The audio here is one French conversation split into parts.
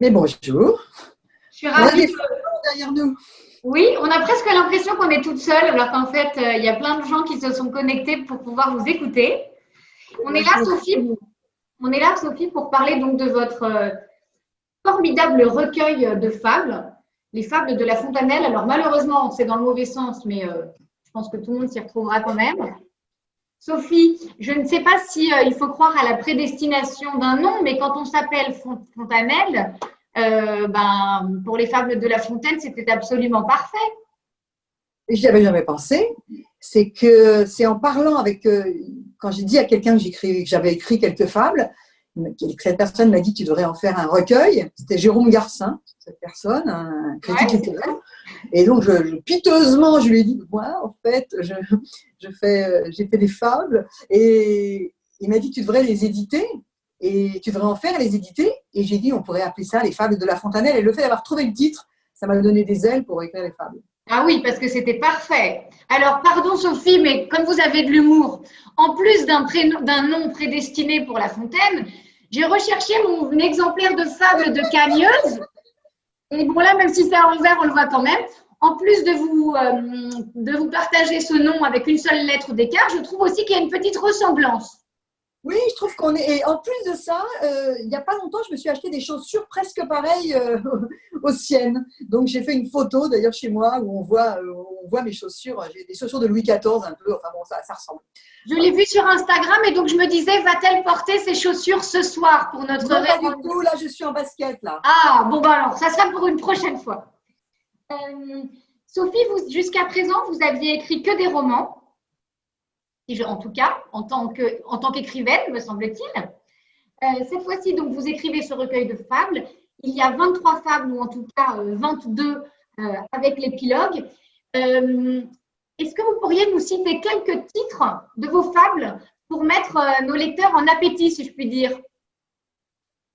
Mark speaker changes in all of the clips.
Speaker 1: Mais bonjour,
Speaker 2: Je suis
Speaker 1: on a
Speaker 2: ravie.
Speaker 1: des photos derrière nous.
Speaker 2: Oui, on a presque l'impression qu'on est toute seule, alors qu'en fait, il y a plein de gens qui se sont connectés pour pouvoir vous écouter. On est là, Sophie. On est là, Sophie, pour parler donc de votre formidable recueil de fables, les fables de La Fontanelle. Alors malheureusement, c'est dans le mauvais sens, mais je pense que tout le monde s'y retrouvera quand même. Sophie, je ne sais pas si il faut croire à la prédestination d'un nom, mais quand on s'appelle Fontanelle, pour les fables de La Fontaine, c'était absolument parfait.
Speaker 1: Et je n'y avais jamais pensé. C'est en parlant avec, quand j'ai dit à quelqu'un que j'avais écrit quelques fables, cette personne m'a dit que tu devrais en faire un recueil. C'était Jérôme Garcin, cette personne, un critique
Speaker 2: Ouais,
Speaker 1: littéraire. Et donc, piteusement, je lui ai dit, moi, en fait, j'ai fait des fables. Et il m'a dit que tu devrais les éditer. Et tu devrais en faire les éditer. Et j'ai dit, on pourrait appeler ça les fables de La Fontanelle. Et le fait d'avoir trouvé le titre, ça m'a donné des ailes pour écrire les fables.
Speaker 2: ah oui, parce que c'était parfait. Alors, pardon Sophie, mais comme vous avez de l'humour, en plus d'un nom prédestiné pour La Fontaine, j'ai recherché mon exemplaire de fable de Cagneuse. Et bon, là, même si c'est à l'envers, on le voit quand même. En plus de vous partager ce nom avec une seule lettre d'écart, je trouve aussi qu'il y a une petite ressemblance.
Speaker 1: Oui, je trouve qu'on est. Et en plus de ça, il n'y a pas longtemps, je me suis acheté des chaussures presque pareilles aux siennes. Donc j'ai fait une photo d'ailleurs chez moi où on voit mes chaussures. J'ai des chaussures de Louis XIV un peu. Enfin bon, ça ressemble.
Speaker 2: Je l'ai
Speaker 1: Voilà.
Speaker 2: vu sur Instagram et donc je me disais, va-t-elle porter ses chaussures ce soir pour notre
Speaker 1: Non, pas du
Speaker 2: réunion?
Speaker 1: tout. Là, je suis en basket là.
Speaker 2: Ah, bon, bah alors, ça sera pour une prochaine fois. Euh, Sophie, jusqu'à présent, vous aviez écrit que des romans, en tout cas, en tant qu'écrivaine, me semble-t-il. Cette fois-ci, donc, vous écrivez ce recueil de fables. Il y a 23 fables, ou en tout cas 22 avec l'épilogue. Est-ce que vous pourriez nous citer quelques titres de vos fables pour mettre nos lecteurs en appétit, si je puis dire?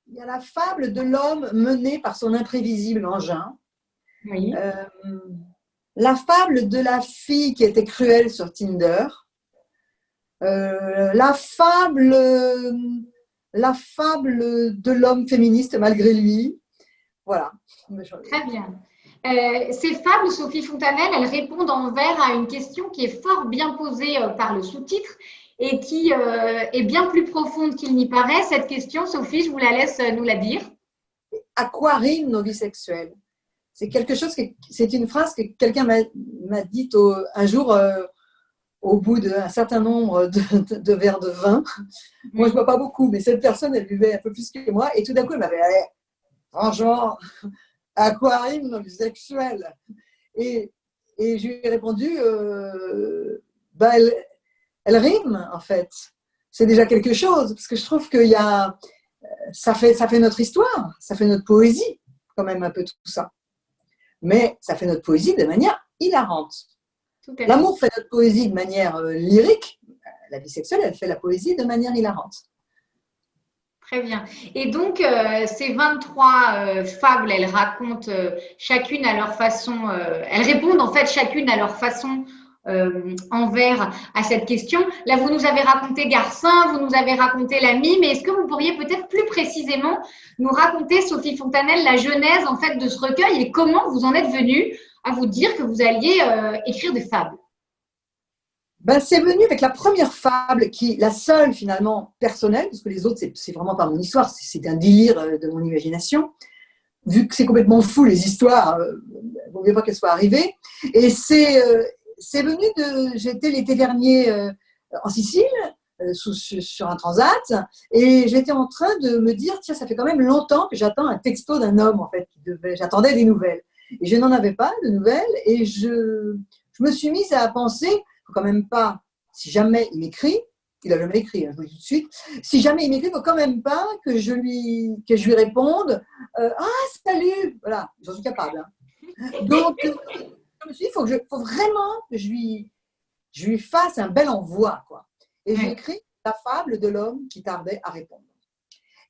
Speaker 1: Il y a la fable de l'homme mené par son imprévisible engin.
Speaker 2: Oui.
Speaker 1: La fable de la fille qui était cruelle sur Tinder. La fable de l'homme féministe malgré lui. Voilà.
Speaker 2: Très bien. Ces fables, Sophie Fontanelle, elles répondent en vers à une question qui est fort bien posée par le sous-titre et qui est bien plus profonde qu'il n'y paraît. Cette question, Sophie, je vous la laisse nous la dire.
Speaker 1: À quoi riment nos vies sexuelles? C'est une phrase que quelqu'un m'a dite un jour au bout d'un certain nombre de verres de vin. Moi, je ne bois pas beaucoup, mais cette personne, elle buvait un peu plus que moi. Et tout d'un coup, elle m'avait dit, franchement, à quoi riment nos vies sexuelles? Et je lui ai répondu, elle rime, en fait. C'est déjà quelque chose, parce que je trouve que ça fait notre histoire, ça fait notre poésie, quand même, un peu tout ça. Mais ça fait notre poésie de manière hilarante.
Speaker 2: Tout à fait.
Speaker 1: L'amour fait notre poésie de manière lyrique. La vie sexuelle, elle fait la poésie de manière hilarante.
Speaker 2: Très bien. Et donc, ces 23 fables, elles racontent chacune à leur façon, elles répondent en fait chacune à leur façon en vers à cette question. Là, vous nous avez raconté Garcin, vous nous avez raconté l'ami, mais est-ce que vous pourriez peut-être plus précisément nous raconter, Sophie Fontanelle, la genèse en fait de ce recueil et comment vous en êtes venue à vous dire que vous alliez écrire des fables?
Speaker 1: C'est venu avec la première fable, la seule finalement personnelle, parce que les autres, c'est vraiment pas mon histoire, c'est un délire de mon imagination. Vu que c'est complètement fou les histoires, il ne vaut mieux pas qu'elles soient arrivées. Et c'est venu j'étais l'été dernier en Sicile, sur un transat, et j'étais en train de me dire, tiens, ça fait quand même longtemps que j'attends un texto d'un homme, en fait, j'attendais des nouvelles. Et je n'en avais pas de nouvelles, et je me suis mise à penser, faut quand même pas, si jamais il m'écrit, il n'a jamais écrit, hein, je vous le dis tout de suite, si jamais il m'écrit, il ne faut quand même pas que je lui réponde ah, salut, voilà, j'en suis capable. Hein. Donc, je me suis dit, faut vraiment que je lui fasse un bel envoi, quoi. Et j'ai écrit la fable de l'homme qui tardait à répondre.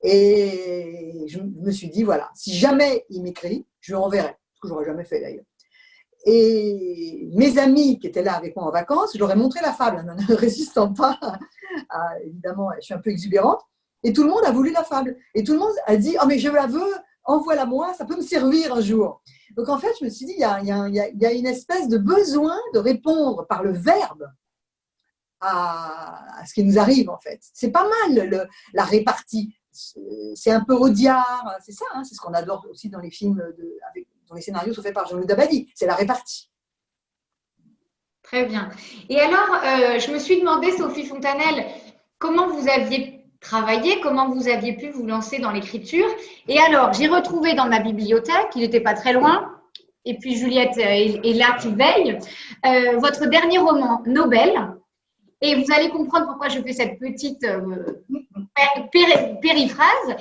Speaker 1: Et je me suis dit, voilà, si jamais il m'écrit, je lui enverrai, ce que je n'aurais jamais fait d'ailleurs. Et mes amis qui étaient là avec moi en vacances, je leur ai montré la fable, hein, ne résistant pas évidemment, je suis un peu exubérante. Et tout le monde a voulu la fable. Et tout le monde a dit, oh mais je la veux, envoie-la moi, ça peut me servir un jour. Donc en fait, je me suis dit, il y a une espèce de besoin de répondre par le verbe à ce qui nous arrive en fait. C'est pas mal la répartie. C'est un peu Audiard, c'est ça, hein, c'est ce qu'on adore aussi dans les films, dont les scénarios sont faits par Jean-Loup Dabadi, c'est la répartie.
Speaker 2: Très bien. Et alors, je me suis demandé, Sophie Fontanelle, comment vous aviez travaillé, comment vous aviez pu vous lancer dans l'écriture. Et alors, j'ai retrouvé dans ma bibliothèque, il n'était pas très loin, et puis Juliette est là qui veille, votre dernier roman, Nobel. Et vous allez comprendre pourquoi je fais cette petite périphrase.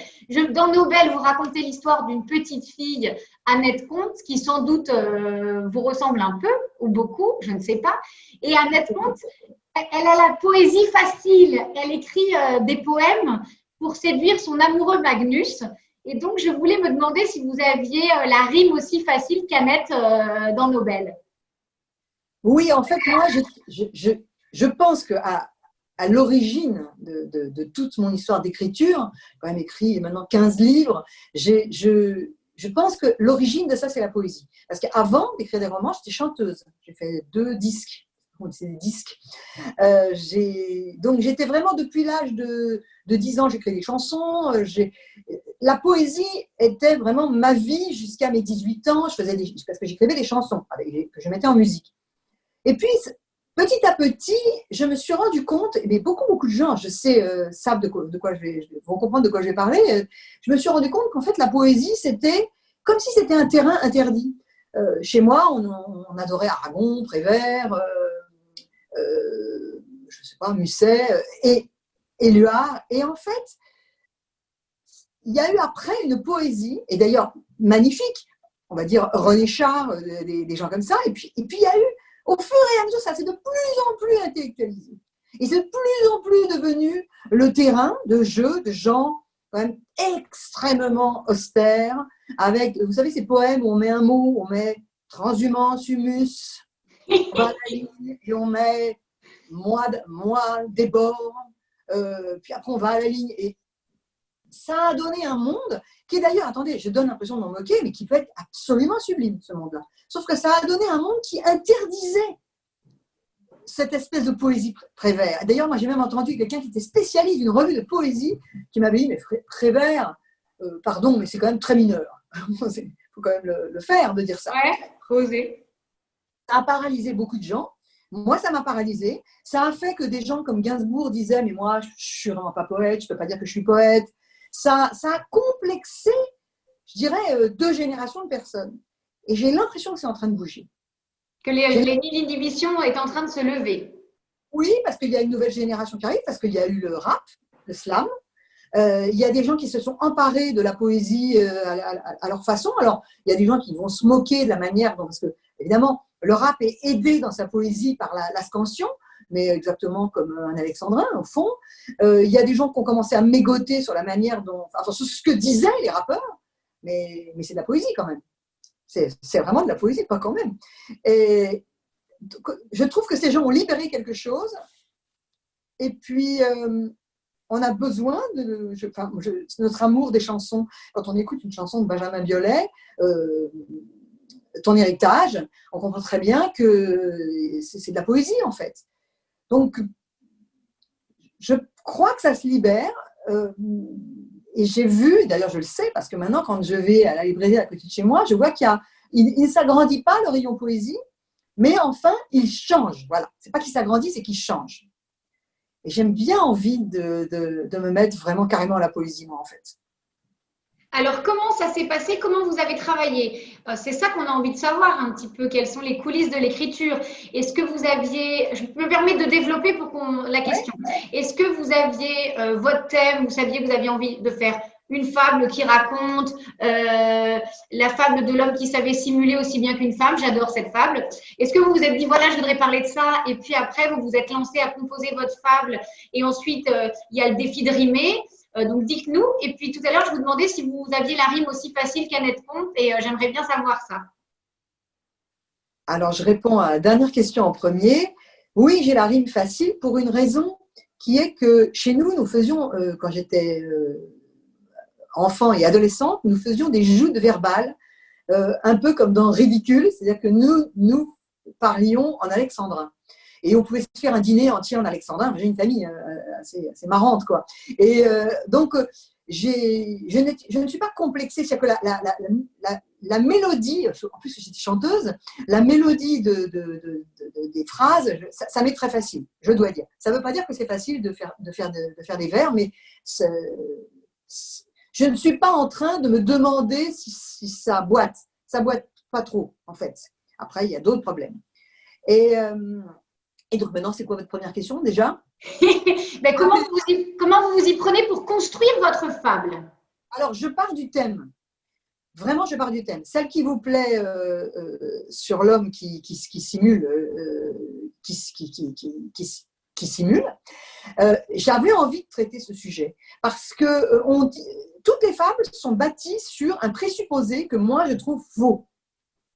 Speaker 2: Dans Nobel, vous racontez l'histoire d'une petite fille, Annette Comte, qui sans doute vous ressemble un peu ou beaucoup, je ne sais pas. Et Annette Comte, elle a la poésie facile. Elle écrit des poèmes pour séduire son amoureux Magnus. Et donc, je voulais me demander si vous aviez la rime aussi facile qu'Annette dans Nobel.
Speaker 1: Oui, en fait, moi, je pense qu'à l'origine de toute mon histoire d'écriture, j'ai quand même écrit maintenant 15 livres, je pense que l'origine de ça, c'est la poésie. Parce qu'avant d'écrire des romans, j'étais chanteuse. J'ai fait 2 disques. C'est des disques. Donc, j'étais vraiment depuis l'âge de 10 ans, j'écrivais des chansons. La poésie était vraiment ma vie jusqu'à mes 18 ans. Parce que j'écrivais des chansons que je mettais en musique. Et puis, petit à petit, je me suis rendu compte, mais beaucoup de gens, je sais, savent vont comprendre de quoi je vais parler. Je me suis rendu compte qu'en fait, la poésie, c'était comme si c'était un terrain interdit. Chez moi, on adorait Aragon, Prévert, je ne sais pas, Musset et Éluard. Et en fait, il y a eu après une poésie, et d'ailleurs magnifique, on va dire René Char, des gens comme ça. Et puis il y a eu, au fur et à mesure, ça s'est de plus en plus intellectualisé. Et c'est de plus en plus devenu le terrain de jeu de gens quand même extrêmement austères, avec, vous savez, ces poèmes où on met un mot, on met transhumance, humus, on va à la ligne, et on met moi débord, puis après on va à la ligne. Et ça a donné un monde qui est d'ailleurs, attendez, je donne l'impression de m'en moquer, mais qui peut être absolument sublime, ce monde-là. Sauf que ça a donné un monde qui interdisait cette espèce de poésie Prévert. D'ailleurs, moi, j'ai même entendu quelqu'un qui était spécialiste d'une revue de poésie qui m'avait dit, mais Prévert, pardon, mais c'est quand même très mineur. Il faut quand même le faire, de dire ça.
Speaker 2: Ouais, oser.
Speaker 1: Ça a paralysé beaucoup de gens. Moi, ça m'a paralysé. Ça a fait que des gens comme Gainsbourg disaient, mais moi, je ne suis vraiment pas poète, je ne peux pas dire que je suis poète. Ça a complexé, je dirais, 2 générations de personnes. Et j'ai l'impression que c'est en train de bouger.
Speaker 2: Que les lignes d'inhibition est en train de se lever.
Speaker 1: Oui, parce qu'il y a une nouvelle génération qui arrive, parce qu'il y a eu le rap, le slam. Il y a des gens qui se sont emparés de la poésie à leur façon. Alors, il y a des gens qui vont se moquer de la manière dont, parce que, évidemment, le rap est aidé dans sa poésie par la scansion, mais exactement comme un alexandrin, au fond. Il y a des gens qui ont commencé à mégoter sur la manière dont, enfin, sur ce que disaient les rappeurs, mais c'est de la poésie quand même. C'est vraiment de la poésie, pas quand même. Et je trouve que ces gens ont libéré quelque chose. Et puis, on a besoin notre amour des chansons. Quand on écoute une chanson de Benjamin Biolay, Ton héritage, on comprend très bien que c'est de la poésie, en fait. Donc, je crois que ça se libère. Et j'ai vu, d'ailleurs je le sais, parce que maintenant quand je vais à la librairie à côté de chez moi, je vois qu'il ne s'agrandit pas le rayon poésie, mais enfin il change. Voilà, c'est pas qu'il s'agrandit, c'est qu'il change. Et j'aime bien envie de me mettre vraiment carrément à la poésie, moi en fait.
Speaker 2: Alors, comment ça s'est passé? Comment vous avez travaillé? C'est ça qu'on a envie de savoir un petit peu. Quelles sont les coulisses de l'écriture? Est-ce que vous aviez… Je me permets de développer pour la question. Est-ce que vous aviez votre thème? Vous saviez que vous aviez envie de faire une fable qui raconte la fable de l'homme qui savait simuler aussi bien qu'une femme. J'adore cette fable. Est-ce que vous vous êtes dit, voilà, je voudrais parler de ça, et puis après, vous vous êtes lancé à composer votre fable, et ensuite, il y a le défi de rimer. Donc, dites-nous. Et puis, tout à l'heure, je vous demandais si vous aviez la rime aussi facile qu'Annette Comte, et j'aimerais bien savoir ça.
Speaker 1: Alors, je réponds à la dernière question en premier. Oui, j'ai la rime facile pour une raison qui est que chez nous, nous faisions, quand j'étais enfants et adolescentes, nous faisions des joutes verbales, un peu comme dans Ridicule, c'est-à-dire que nous parlions en alexandrin. Et on pouvait se faire un dîner entier en alexandrin. J'ai une famille assez marrante, quoi. Et donc, je ne suis pas complexée. C'est-à-dire que la mélodie, en plus j'étais chanteuse, la mélodie des phrases, ça m'est très facile, je dois dire. Ça ne veut pas dire que c'est facile de faire des vers, mais je ne suis pas en train de me demander si ça boite. Ça boite pas trop, en fait. Après, il y a d'autres problèmes. Et donc maintenant, c'est quoi votre première question déjà?
Speaker 2: Ben, comment vous vous y prenez pour construire votre fable?
Speaker 1: Alors, je pars du thème. Vraiment, je pars du thème. Celle qui vous plaît sur l'homme qui simule, qui simule, j'avais envie de traiter ce sujet parce que toutes les fables sont bâties sur un présupposé que moi, je trouve faux.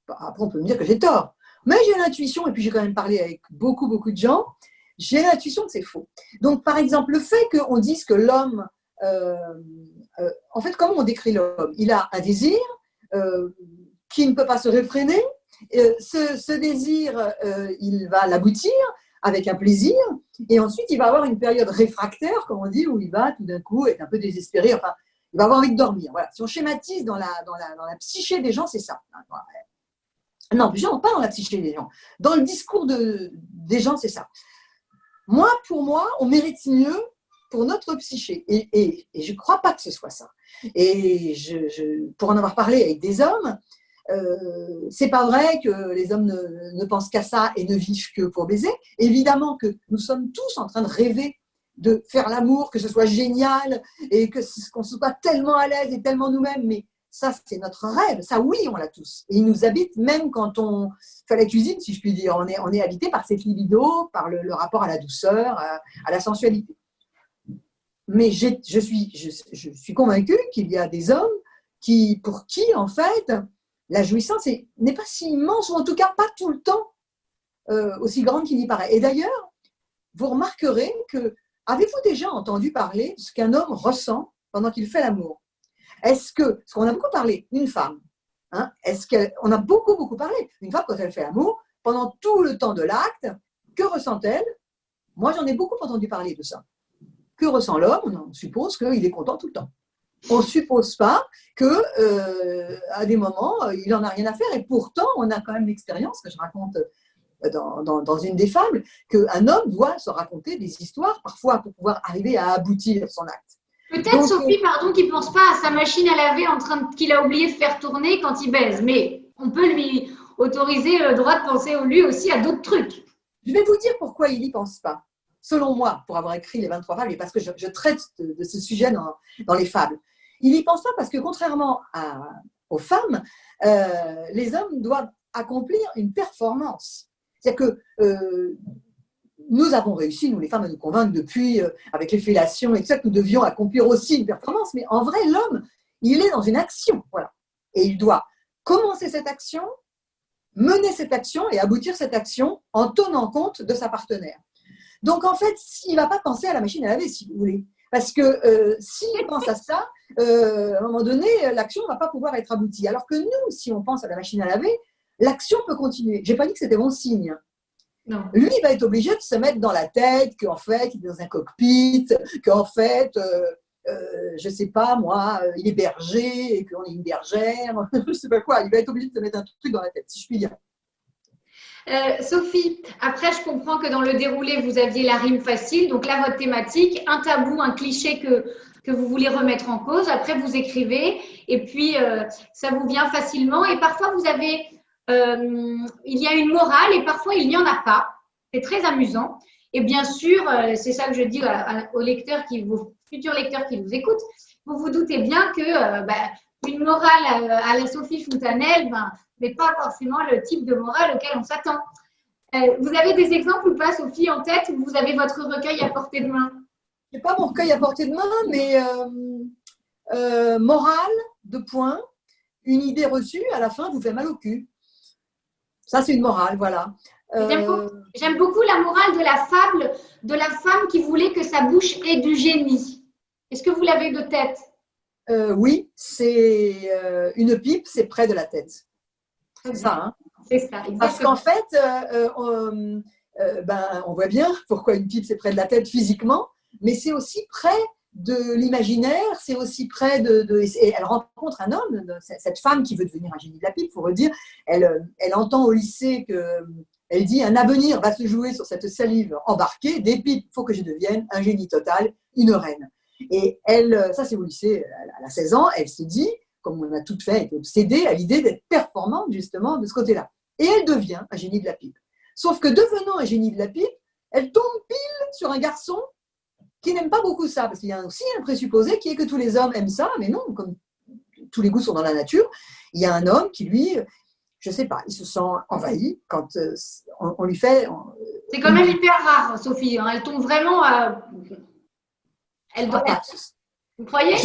Speaker 1: Après, on peut me dire que j'ai tort. Mais j'ai l'intuition, et puis j'ai quand même parlé avec beaucoup de gens, j'ai l'intuition que c'est faux. Donc, par exemple, le fait qu'on dise que l'homme, en fait, comment on décrit l'homme? Il a un désir qui ne peut pas se réfréner. Ce désir, il va l'aboutir avec un plaisir, et ensuite, il va avoir une période réfractaire, comme on dit, où il va tout d'un coup être un peu désespéré, enfin, il va avoir envie de dormir. Voilà. Si on schématise dans la psyché des gens, c'est ça. Non, pas dans la psyché des gens. Dans le discours des gens, c'est ça. Pour moi, on mérite mieux pour notre psyché. Et je ne crois pas que ce soit ça. Et pour en avoir parlé avec des hommes, c'est pas vrai que les hommes ne pensent qu'à ça et ne vivent que pour baiser. Évidemment que nous sommes tous en train de rêver de faire l'amour, que ce soit génial et qu'on soit tellement à l'aise et tellement nous-mêmes, mais ça, c'est notre rêve. Ça, oui, on l'a tous. Et il nous habite même quand on fait la cuisine, si je puis dire. On est habité par cette libido, par le rapport à la douceur, à la sensualité. Mais je suis convaincue qu'il y a des hommes pour qui, en fait, la jouissance n'est pas si immense, ou en tout cas pas tout le temps aussi grande qu'il y paraît. Et d'ailleurs, vous remarquerez que, avez-vous déjà entendu parler de ce qu'un homme ressent pendant qu'il fait l'amour? Parce qu'on a beaucoup parlé d'une femme, hein, on a beaucoup parlé d'une femme quand elle fait l'amour, pendant tout le temps de l'acte, que ressent-elle? Moi, j'en ai beaucoup entendu parler de ça. Que ressent l'homme? On suppose qu'il est content tout le temps. On ne suppose pas qu'à des moments, il n'en a rien à faire, et pourtant, on a quand même l'expérience que je raconte dans une des fables, qu'un homme doit se raconter des histoires, parfois pour pouvoir arriver à aboutir son acte.
Speaker 2: Peut-être, Sophie, pardon, qu'il ne pense pas à sa machine à laver qu'il a oublié de faire tourner quand il baise. Mais on peut lui autoriser le droit de penser lui aussi à d'autres trucs.
Speaker 1: Je vais vous dire pourquoi il n'y pense pas. Selon moi, pour avoir écrit les 23 fables, et parce que je traite de ce sujet dans les fables. Il n'y pense pas parce que contrairement aux femmes, les hommes doivent accomplir une performance. C'est-à-dire que nous avons réussi, nous les femmes, à nous convaincre depuis, avec les fellations et tout ça, que nous devions accomplir aussi une performance. Mais en vrai, l'homme, il est dans une action. Voilà. Et il doit commencer cette action, mener cette action et aboutir cette action en tenant compte de sa partenaire. Donc, en fait, il ne va pas penser à la machine à laver, si vous voulez. Parce que s'il pense à ça, à un moment donné, l'action ne va pas pouvoir être aboutie. Alors que nous, si on pense à la machine à laver, l'action peut continuer. Je n'ai pas dit que c'était bon signe. Non. Lui, il va être obligé de se mettre dans la tête qu'en fait, il est dans un cockpit, qu'en fait, je ne sais pas, moi, il est berger et qu'on est une bergère, je ne sais pas quoi. Il va être obligé de se mettre un truc dans la tête, si je puis dire.
Speaker 2: Sophie, après, je comprends que dans le déroulé, vous aviez la rime facile. Donc là, votre thématique, un tabou, un cliché que vous voulez remettre en cause. Après, vous écrivez et puis ça vous vient facilement. Et parfois, vous avez... il y a une morale et parfois il n'y en a pas. C'est très amusant. Et bien sûr, c'est ça que je dis aux lecteurs, vos futurs lecteurs qui vous écoutent, vous vous doutez bien que une morale à la Sophie Fontanelle n'est pas forcément le type de morale auquel on s'attend. Vous avez des exemples ou pas, Sophie, en tête, où vous avez votre recueil à portée de main?
Speaker 1: Je n'ai pas mon recueil à portée de main, mais morale, 2 points, une idée reçue, à la fin, vous fait mal au cul. Ça, c'est une morale, voilà.
Speaker 2: J'aime beaucoup la morale de la fable de la femme qui voulait que sa bouche ait du génie. Est-ce que vous l'avez de tête?
Speaker 1: Oui, c'est une pipe, c'est près de la tête.
Speaker 2: C'est
Speaker 1: Ça, hein.
Speaker 2: C'est ça, exactement.
Speaker 1: Parce qu'en fait, on voit bien pourquoi une pipe, c'est près de la tête physiquement, mais c'est aussi près de l'imaginaire, c'est aussi près et elle rencontre un homme, cette femme qui veut devenir un génie de la pipe, il faut redire, elle entend au lycée elle dit un avenir va se jouer sur cette salive embarquée, des pipes, il faut que je devienne un génie total, une reine. Et elle, ça c'est au lycée, elle a 16 ans, elle se dit, comme on a toutes fait, elle est obsédée à l'idée d'être performante justement de ce côté-là. Et elle devient un génie de la pipe. Sauf que devenant un génie de la pipe, elle tombe pile sur un garçon qui n'aime pas beaucoup ça, parce qu'il y a aussi un présupposé qui est que tous les hommes aiment ça, mais non, comme tous les goûts sont dans la nature, il y a un homme qui, lui, je ne sais pas, il se sent envahi quand on lui fait…
Speaker 2: C'est quand même hyper rare, Sophie, hein. Elle tombe vraiment à… Elle doit… Vous croyez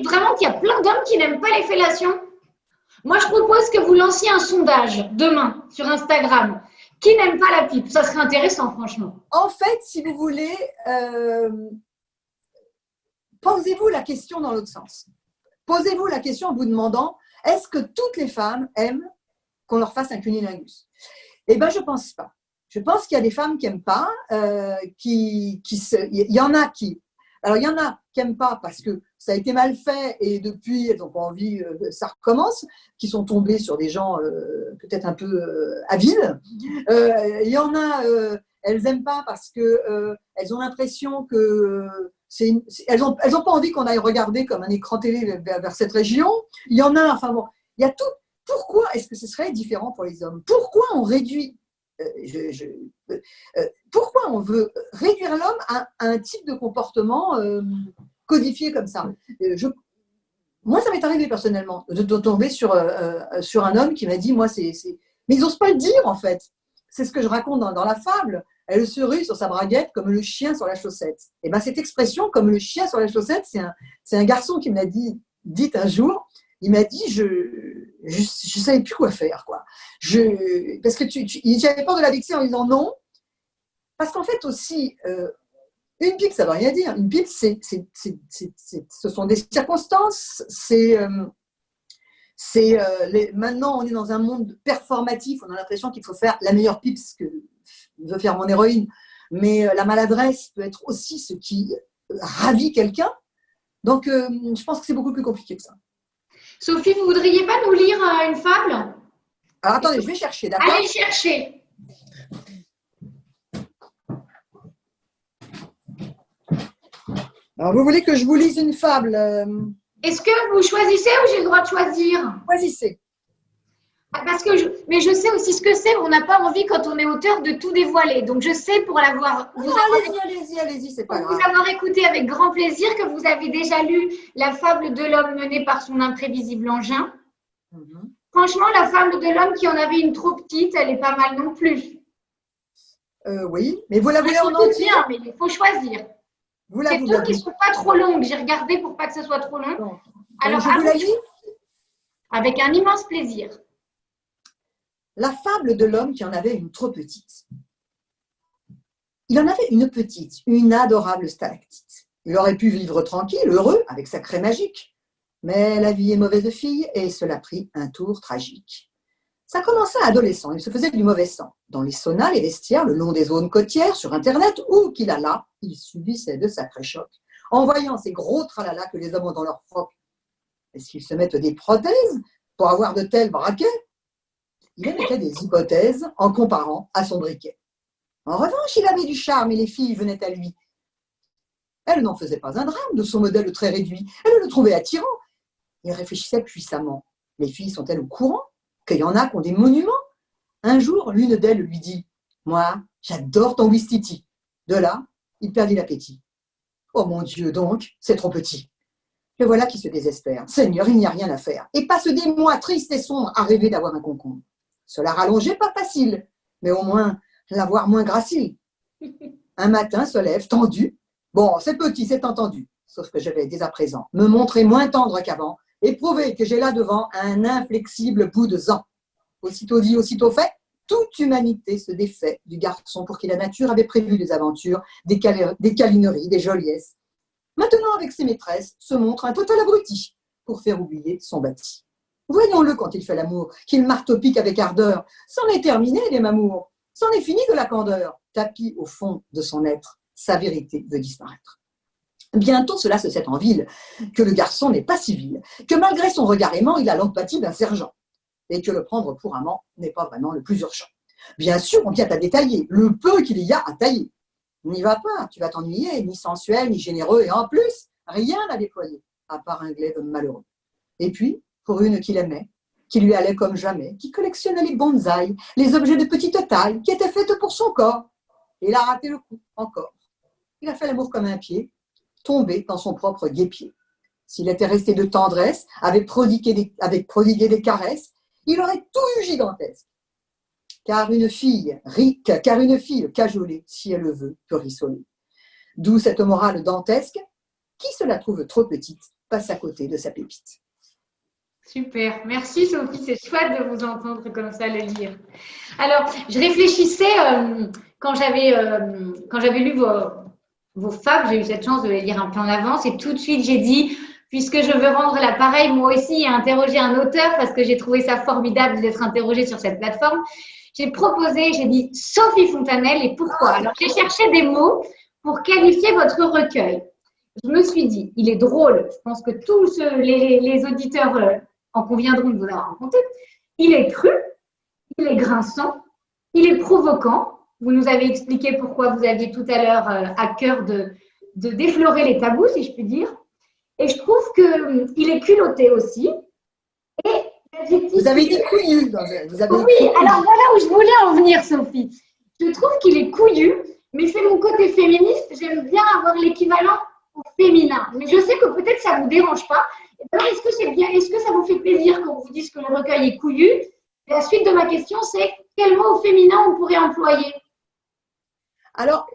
Speaker 2: vraiment qu'il y a plein d'hommes qui n'aiment pas les fellations? Moi, je propose que vous lanciez un sondage demain sur Instagram. Qui n'aime pas la pipe? Ça serait intéressant, franchement.
Speaker 1: En fait, si vous voulez, posez-vous la question dans l'autre sens. Posez-vous la question en vous demandant, est-ce que toutes les femmes aiment qu'on leur fasse un cunnilingus? Eh bien, je ne pense pas. Je pense qu'il y a des femmes qui n'aiment pas, il y en a qui… Alors, il y en a qui n'aiment pas parce que ça a été mal fait et depuis, elles n'ont pas envie que ça recommence, qui sont tombées sur des gens peut-être un peu habiles. Il y en a, elles n'aiment pas parce qu'elles ont l'impression que… elles n'ont pas envie qu'on aille regarder comme un écran télé vers cette région. Il y en a, enfin bon, il y a tout. Pourquoi est-ce que ce serait différent pour les hommes? Pourquoi on réduit… pourquoi on veut réduire l'homme à un type de comportement codifié comme ça? Moi, ça m'est arrivé personnellement de tomber sur un homme qui m'a dit, moi, mais ils n'osent pas le dire en fait. C'est ce que je raconte dans la fable. Elle se rue sur sa braguette comme le chien sur la chaussette. Et ben cette expression, comme le chien sur la chaussette, c'est un garçon qui me l'a dit un jour. Il m'a dit, je savais plus quoi faire, quoi. Parce que j'avais peur de la vexer en lui disant non. Parce qu'en fait aussi, une pipe, ça ne veut rien dire. Une pipe, ce sont des circonstances. Maintenant, on est dans un monde performatif. On a l'impression qu'il faut faire la meilleure pipe, ce que veut faire mon héroïne. Mais la maladresse peut être aussi ce qui ravit quelqu'un. Donc, je pense que c'est beaucoup plus compliqué que ça.
Speaker 2: Sophie, vous ne voudriez pas nous lire une fable?
Speaker 1: Alors, attendez, je vais chercher, d'accord?
Speaker 2: Allez chercher.
Speaker 1: Alors, vous voulez que je vous lise une fable?
Speaker 2: Est-ce que vous choisissez ou j'ai le droit de choisir?
Speaker 1: Choisissez.
Speaker 2: Parce que je sais aussi ce que c'est. On n'a pas envie, quand on est auteur, de tout dévoiler. Donc, je sais pour l'avoir…
Speaker 1: Allez-y, c'est pas grave.
Speaker 2: Vous avoir écouté avec grand plaisir que vous avez déjà lu la fable de l'homme mené par son imprévisible engin. Franchement, la fable de l'homme qui en avait une trop petite, elle est pas mal non plus.
Speaker 1: Oui, mais vous la voulez en entier?
Speaker 2: Bien, mais il faut choisir. C'est tout qui ne sont pas trop longues. J'ai regardé pour pas que ce soit trop long.
Speaker 1: Non.
Speaker 2: Alors,
Speaker 1: je vous la lis?
Speaker 2: Avec un immense plaisir.
Speaker 1: La fable de l'homme qui en avait une trop petite. Il en avait une petite, une adorable stalactite. Il aurait pu vivre tranquille, heureux, avec sa craie magique. Mais la vie est mauvaise fille et cela prit un tour tragique. Ça commença adolescent, il se faisait du mauvais sang. Dans les saunas, les vestiaires, le long des zones côtières, sur Internet, où qu'il alla, il subissait de sacrés chocs. En voyant ces gros tralala que les hommes ont dans leur froc. Est-ce qu'ils se mettent des prothèses pour avoir de tels braquets? Il émettait des hypothèses en comparant à son briquet. En revanche, il avait du charme et les filles venaient à lui. Elle n'en faisait pas un drame de son modèle très réduit. Elle le trouvait attirant. Il réfléchissait puissamment. Les filles sont-elles au courant qu'il y en a qui ont des monuments? Un jour, l'une d'elles lui dit « Moi, j'adore ton Ouistiti. » De là, il perdit l'appétit. « Oh mon Dieu, donc, c'est trop petit. » Le voilà qui se désespère. « Seigneur, il n'y a rien à faire. » Et passe des mois tristes et sombres à rêver d'avoir un concombre. Cela rallongeait pas facile, mais au moins l'avoir moins gracile. Un matin se lève tendu. Bon, c'est petit, c'est entendu. Sauf que je vais dès à présent me montrer moins tendre qu'avant et prouver que j'ai là devant un inflexible bout de sang. Aussitôt dit, aussitôt fait, toute humanité se défait du garçon pour qui la nature avait prévu des aventures, des câlineries, des joliesses. Maintenant, avec ses maîtresses, se montre un total abruti. pour faire oublier son bâti. Voyons-le quand il fait l'amour, qu'il marteau-pique avec ardeur. C'en est terminé, les mamours. C'en est fini de la candeur. Tapi au fond de son être, sa vérité veut disparaître. Bientôt cela se sait en ville, que le garçon n'est pas civil, que malgré son regard aimant, il a l'empathie d'un sergent, et que le prendre pour amant n'est pas vraiment le plus urgent. Bien sûr, on vient à détailler le peu qu'il y a à tailler. N'y va pas, tu vas t'ennuyer, ni sensuel, ni généreux, et en plus, rien à déployer, à part un glaive malheureux. Et puis, pour une qu'il aimait, qui lui allait comme jamais, qui collectionnait les bonsaïs, les objets de petite taille, qui étaient faits pour son corps. Et il a raté le coup, encore. Il a fait l'amour comme un pied, tombé dans son propre guêpier. S'il était resté de tendresse, avec prodigué des caresses, il aurait tout eu gigantesque. Car une fille, cajolée, si elle le veut, peut rissoler. D'où cette morale dantesque, qui se la trouve trop petite, passe à côté de sa pépite.
Speaker 2: Super, merci Sophie, c'est chouette de vous entendre comme ça le lire. Alors, je réfléchissais quand j'avais lu vos fables, j'ai eu cette chance de les lire un peu en avance et tout de suite j'ai dit, puisque je veux rendre l'appareil moi aussi et interroger un auteur parce que j'ai trouvé ça formidable d'être interrogée sur cette plateforme, j'ai dit Sophie Fontanelle et pourquoi? Alors, j'ai cherché des mots pour qualifier votre recueil. Je me suis dit, il est drôle, je pense que tous les auditeurs en conviendront de vous avoir rencontré. Il est cru, il est grinçant, il est provoquant. Vous nous avez expliqué pourquoi vous aviez tout à l'heure à cœur de déflorer les tabous, si je puis dire. Et je trouve qu'il est culotté aussi. Et
Speaker 1: vous avez dit couillu.
Speaker 2: Oui, alors voilà où je voulais en venir, Sophie. Je trouve qu'il est couillu, mais c'est mon côté féministe. J'aime bien avoir l'équivalent au féminin. Mais je sais que peut-être ça ne vous dérange pas. Alors, est-ce que c'est bien, est-ce que ça vous fait plaisir quand on vous dise que le recueil est couillu? La suite de ma question, c'est quel mot au féminin on pourrait employer?
Speaker 1: Alors,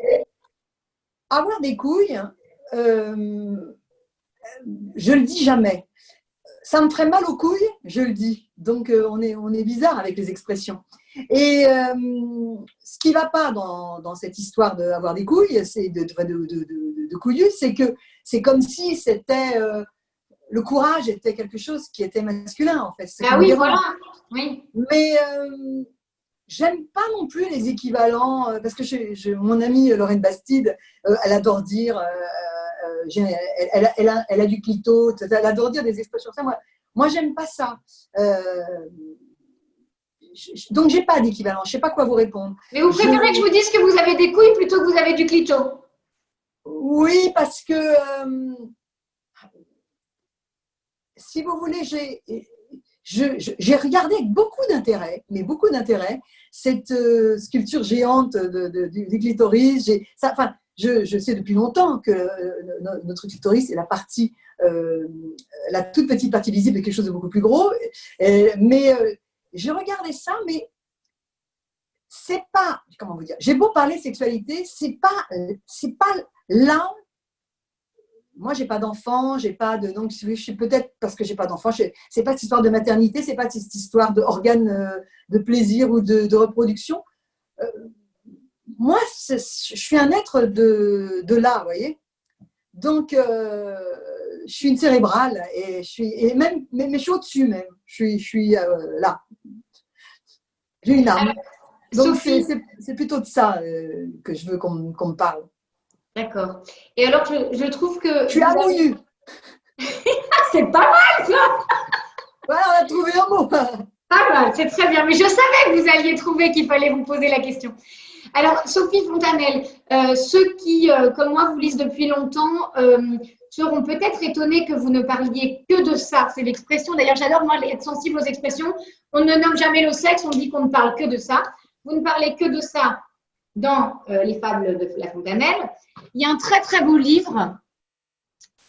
Speaker 1: avoir des couilles, je le dis jamais. Ça me ferait mal aux couilles, je le dis. Donc, on est bizarre avec les expressions. Et ce qui ne va pas dans cette histoire d'avoir des couilles, c'est de couillu, c'est que c'est comme si c'était le courage était quelque chose qui était masculin en fait.
Speaker 2: Ah oui, voilà. Oui.
Speaker 1: Mais j'aime pas non plus les équivalents parce que mon amie Lorraine Bastide, elle adore dire, elle a du clito, elle adore dire des expressions. Ça, moi j'aime pas ça. Donc j'ai pas d'équivalent. Je sais pas quoi vous répondre.
Speaker 2: Mais vous préférez que je vous dise que vous avez des couilles plutôt que vous avez du clito? Oui,
Speaker 1: parce que si vous voulez, j'ai regardé avec beaucoup d'intérêt, cette sculpture géante du clitoris. Je sais depuis longtemps que notre clitoris est la toute petite partie visible de quelque chose de beaucoup plus gros. Mais j'ai regardé ça, mais c'est pas, comment vous dire, j'ai beau parler de sexualité, c'est pas là. Moi, j'ai pas d'enfant, donc je suis peut-être parce que j'ai pas d'enfant. C'est pas cette histoire de maternité, c'est pas cette histoire d'organes de plaisir ou de reproduction. Moi, je suis un être de là, vous voyez. Donc, je suis une cérébrale mais je suis au-dessus même. Je suis là. J'ai une âme. Donc, c'est plutôt de ça que je veux qu'on me parle.
Speaker 2: D'accord. Et alors, je trouve que…
Speaker 1: Je suis amouillue.
Speaker 2: C'est pas mal, ça.
Speaker 1: Voilà, on a trouvé un mot.
Speaker 2: Pas mal, c'est très bien. Mais je savais que vous alliez trouver qu'il fallait vous poser la question. Alors, Sophie Fontanelle, ceux qui, comme moi, vous lisent depuis longtemps, seront peut-être étonnés que vous ne parliez que de ça. C'est l'expression. D'ailleurs, j'adore, moi, être sensible aux expressions. On ne nomme jamais le sexe, on dit qu'on ne parle que de ça. Vous ne parlez que de ça dans les fables de La Fontanelle. Il y a un très, très beau livre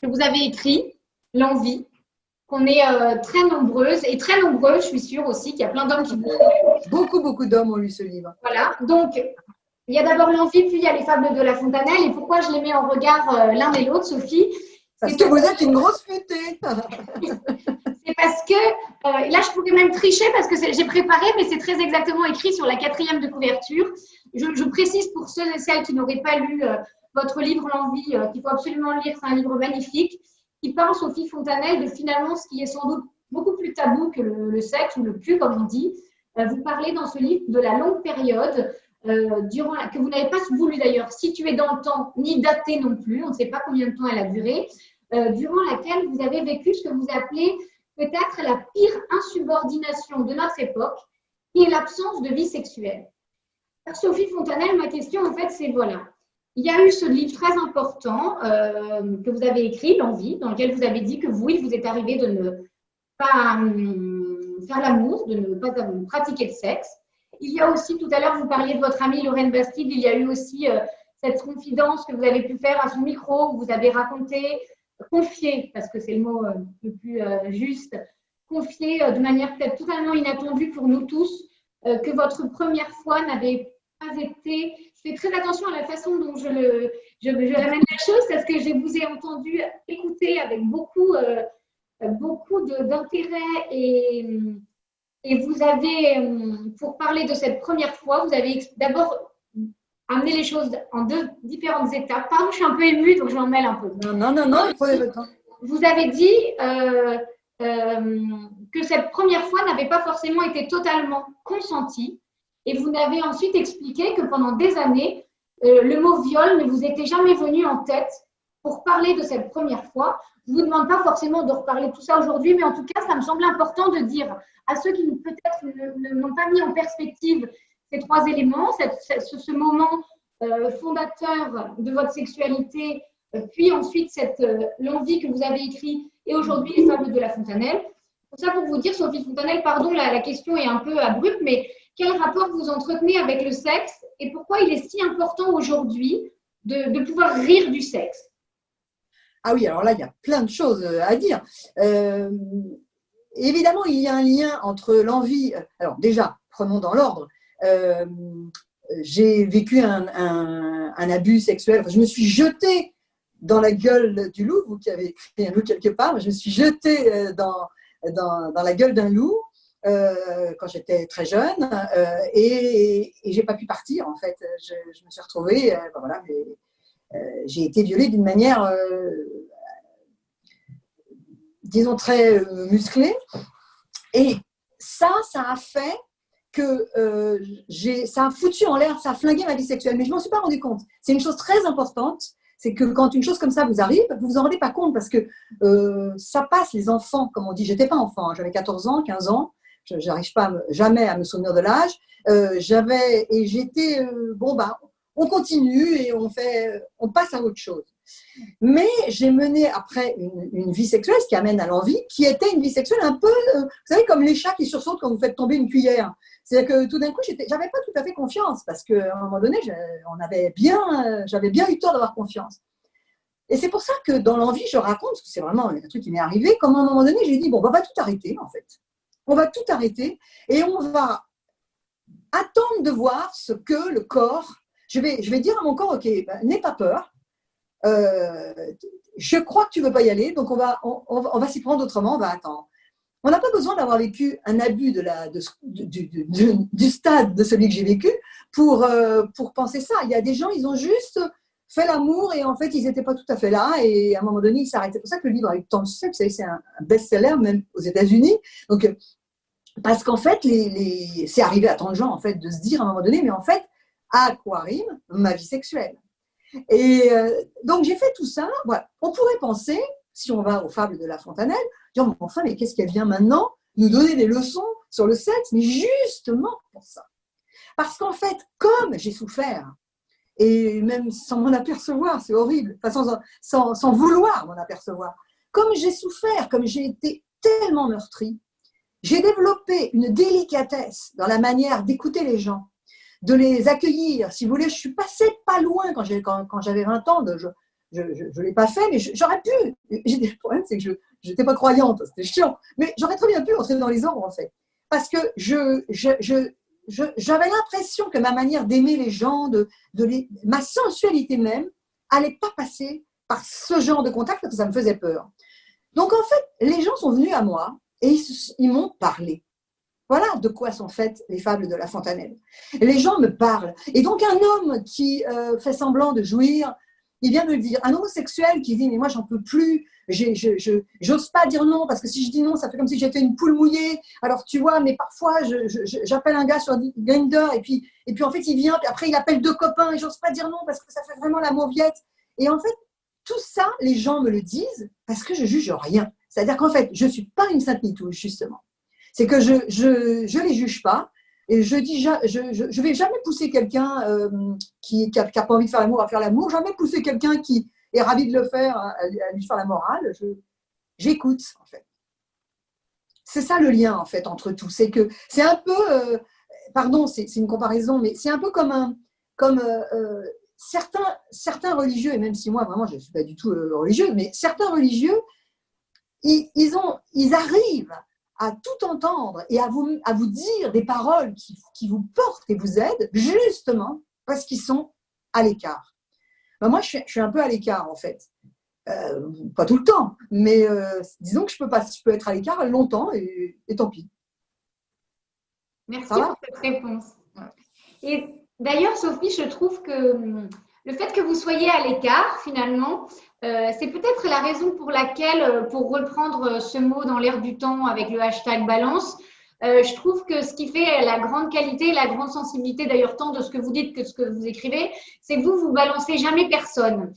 Speaker 2: que vous avez écrit, L'envie, qu'on est très nombreuses et très nombreux, je suis sûre aussi, qu'il y a plein d'hommes qui vous…
Speaker 1: Beaucoup d'hommes ont lu ce livre.
Speaker 2: Voilà, donc il y a d'abord L'envie, puis il y a les fables de La Fontanelle. Et pourquoi je les mets en regard l'un et l'autre, Sophie?
Speaker 1: Parce que vous êtes une grosse futée.
Speaker 2: C'est parce que, là je pourrais même tricher parce que j'ai préparé, mais c'est très exactement écrit sur la 4e de couverture. Je précise pour ceux et celles qui n'auraient pas lu votre livre L'envie, qu'il faut absolument le lire, c'est un livre magnifique. qui parle, Sophie Fontanelle, de finalement ce qui est sans doute beaucoup plus tabou que le sexe ou le cul, comme on dit. Vous parlez dans ce livre de la longue période que vous n'avez pas voulu d'ailleurs situer dans le temps, ni dater non plus, on ne sait pas combien de temps elle a duré, durant laquelle vous avez vécu ce que vous appelez peut-être la pire insubordination de notre époque, qui est l'absence de vie sexuelle. Alors, Sophie Fontanelle, ma question, en fait, c'est voilà. Il y a eu ce livre très important que vous avez écrit, L'Envie, dans lequel vous avez dit que vous, il vous est arrivé de ne pas faire l'amour, de ne pas pratiquer le sexe. Il y a aussi, tout à l'heure, vous parliez de votre amie Lorraine Bastide, il y a eu aussi cette confidence que vous avez pu faire à son micro, où vous avez raconté, confié, parce que c'est le mot le plus juste, confié de manière peut-être totalement inattendue pour nous tous, que votre première fois n'avait pas été… Je fais très attention à la façon dont je ramène la chose, parce que je vous ai entendu écouter avec beaucoup d'intérêt et vous avez, pour parler de cette première fois, vous avez d'abord amené les choses en deux différentes étapes. Pardon, je suis un peu émue, donc je m'en mêle un peu.
Speaker 1: Non, prenez votre temps.
Speaker 2: Vous avez dit que cette première fois n'avait pas forcément été totalement consentie et vous n'avez ensuite expliqué que pendant des années, le mot viol ne vous était jamais venu en tête pour parler de cette première fois. Je ne vous demande pas forcément de reparler de tout ça aujourd'hui, mais en tout cas, ça me semble important de dire à ceux qui peut-être n'ont pas mis en perspective ces trois éléments, ce moment fondateur de votre sexualité, puis ensuite l'envie que vous avez écrit, et aujourd'hui les fables de La Fontanelle. Pour ça, pour vous dire, Sophie Fontanelle, pardon, la question est un peu abrupte, mais quel rapport vous entretenez avec le sexe et pourquoi il est si important aujourd'hui de pouvoir rire du sexe?
Speaker 1: Ah oui, alors là, il y a plein de choses à dire. Évidemment, il y a un lien entre l'envie… Alors déjà, prenons dans l'ordre. J'ai vécu un abus sexuel. Enfin, je me suis jetée dans la gueule du loup, vous qui avez écrit un loup quelque part. Je me suis jetée dans la gueule d'un loup quand j'étais très jeune et j'ai pas pu partir en fait. Je me suis retrouvée, voilà, j'ai été violée d'une manière, disons, très musclée. Et ça a fait que ça a foutu en l'air, ça a flingué ma vie sexuelle. Mais je ne m'en suis pas rendu compte. C'est une chose très importante. C'est que quand une chose comme ça vous arrive, vous ne vous en rendez pas compte parce que ça passe, les enfants, comme on dit. Je n'étais pas enfant, hein, j'avais 14 ans, 15 ans. Je n'arrive pas jamais à me souvenir de l'âge. J'étais, on continue et on passe à autre chose. Mais j'ai mené après une vie sexuelle, ce qui amène à l'envie, qui était une vie sexuelle un peu, vous savez, comme les chats qui sursautent quand vous faites tomber une cuillère. C'est-à-dire que tout d'un coup, j'avais pas tout à fait confiance parce qu'à un moment donné, j'avais bien eu tort d'avoir confiance. Et c'est pour ça que dans l'envie, je raconte, parce que c'est vraiment un truc qui m'est arrivé, comme à un moment donné, j'ai dit, bon, on va tout arrêter en fait. On va tout arrêter et on va attendre de voir ce que le corps… Je vais dire à mon corps, ok, n'aie pas peur. Je crois que tu ne veux pas y aller, donc on va s'y prendre autrement, on va attendre. On n'a pas besoin d'avoir vécu un abus du stade de celui que j'ai vécu pour penser ça. Il y a des gens, ils ont juste fait l'amour et en fait, ils n'étaient pas tout à fait là et à un moment donné, ils s'arrêtent. C'est pour ça que le livre a eu tant de succès. Vous savez, c'est un best-seller même aux États-Unis. Donc, parce qu'en fait, c'est arrivé à tant de gens en fait, de se dire à un moment donné, mais en fait, à quoi rime ma vie sexuelle? Et donc, j'ai fait tout ça. Voilà. On pourrait penser, si on va aux fables de La Fontanelle, dire, mais enfin, mais qu'est-ce qu'elle vient maintenant nous donner des leçons sur le sexe? Mais justement pour ça. Parce qu'en fait, comme j'ai souffert, et même sans m'en apercevoir, c'est horrible, enfin, sans vouloir m'en apercevoir, comme j'ai souffert, comme j'ai été tellement meurtrie, j'ai développé une délicatesse dans la manière d'écouter les gens, de les accueillir. Si vous voulez, je suis passée pas loin quand j'avais 20 ans. Je ne l'ai pas fait, mais j'aurais pu. Le problème, c'est que je n'étais pas croyante, c'était chiant. Mais j'aurais très bien pu entrer dans les ordres, en fait. Parce que j'avais l'impression que ma manière d'aimer les gens, ma sensualité même, n'allait pas passer par ce genre de contact parce que ça me faisait peur. Donc, en fait, les gens sont venus à moi et ils m'ont parlé. Voilà de quoi sont faites les fables de La Fontanelle. Les gens me parlent. Et donc, un homme qui fait semblant de jouir, il vient me le dire. Un homosexuel qui dit, mais moi, j'en peux plus, j'ose pas dire non, parce que si je dis non, ça fait comme si j'étais une poule mouillée. Alors, tu vois, mais parfois, j'appelle un gars sur Grindr, et puis en fait, il vient, puis après, il appelle 2 copains, et j'ose pas dire non, parce que ça fait vraiment la mauviette. Et en fait, tout ça, les gens me le disent parce que je juge rien. C'est-à-dire qu'en fait, je suis pas une sainte mitouche, justement. C'est que je les juge pas, et je vais jamais pousser quelqu'un qui a pas envie de faire l'amour à faire l'amour, jamais pousser quelqu'un qui est ravi de le faire à lui faire la morale. J'écoute, en fait. C'est ça le lien, en fait, entre tout. C'est que c'est un peu, pardon, c'est une comparaison, mais c'est un peu comme certains religieux, et même si moi, vraiment, je ne suis pas du tout religieuse, mais certains religieux, ils arrivent à tout entendre et à vous dire des paroles qui vous portent et vous aident, justement parce qu'ils sont à l'écart. Ben moi, je suis un peu à l'écart, en fait. Pas tout le temps, mais disons que je peux être à l'écart longtemps et tant pis.
Speaker 2: Merci pour cette réponse. Et d'ailleurs, Sophie, je trouve que le fait que vous soyez à l'écart, finalement, c'est peut-être la raison pour laquelle, pour reprendre ce mot dans l'air du temps avec le hashtag balance, je trouve que ce qui fait la grande qualité, la grande sensibilité, d'ailleurs, tant de ce que vous dites que de ce que vous écrivez, c'est que vous balancez jamais personne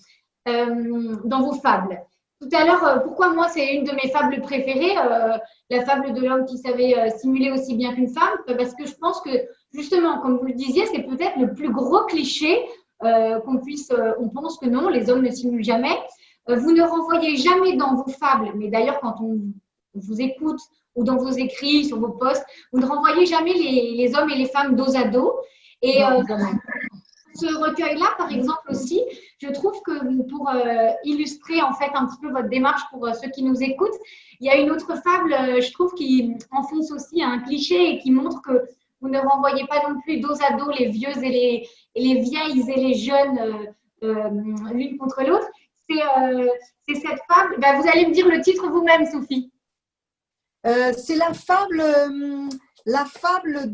Speaker 2: dans vos fables. Tout à l'heure, pourquoi moi, c'est une de mes fables préférées, la fable de l'homme qui savait simuler aussi bien qu'une femme, parce que je pense que, justement, comme vous le disiez, c'est peut-être le plus gros cliché on pense que non, les hommes ne simulent jamais. Vous ne renvoyez jamais dans vos fables, mais d'ailleurs, quand on vous écoute ou dans vos écrits, sur vos posts, vous ne renvoyez jamais les hommes et les femmes dos à dos. Et ce recueil-là, par exemple aussi, je trouve que pour illustrer en fait un petit peu votre démarche pour ceux qui nous écoutent, il y a une autre fable, je trouve, qui enfonce aussi un cliché et qui montre que vous ne renvoyez pas non plus dos à dos les vieux et les vieilles et les jeunes l'une contre l'autre. C'est cette fable. Ben, vous allez me dire le titre vous-même, Sophie.
Speaker 1: C'est la fable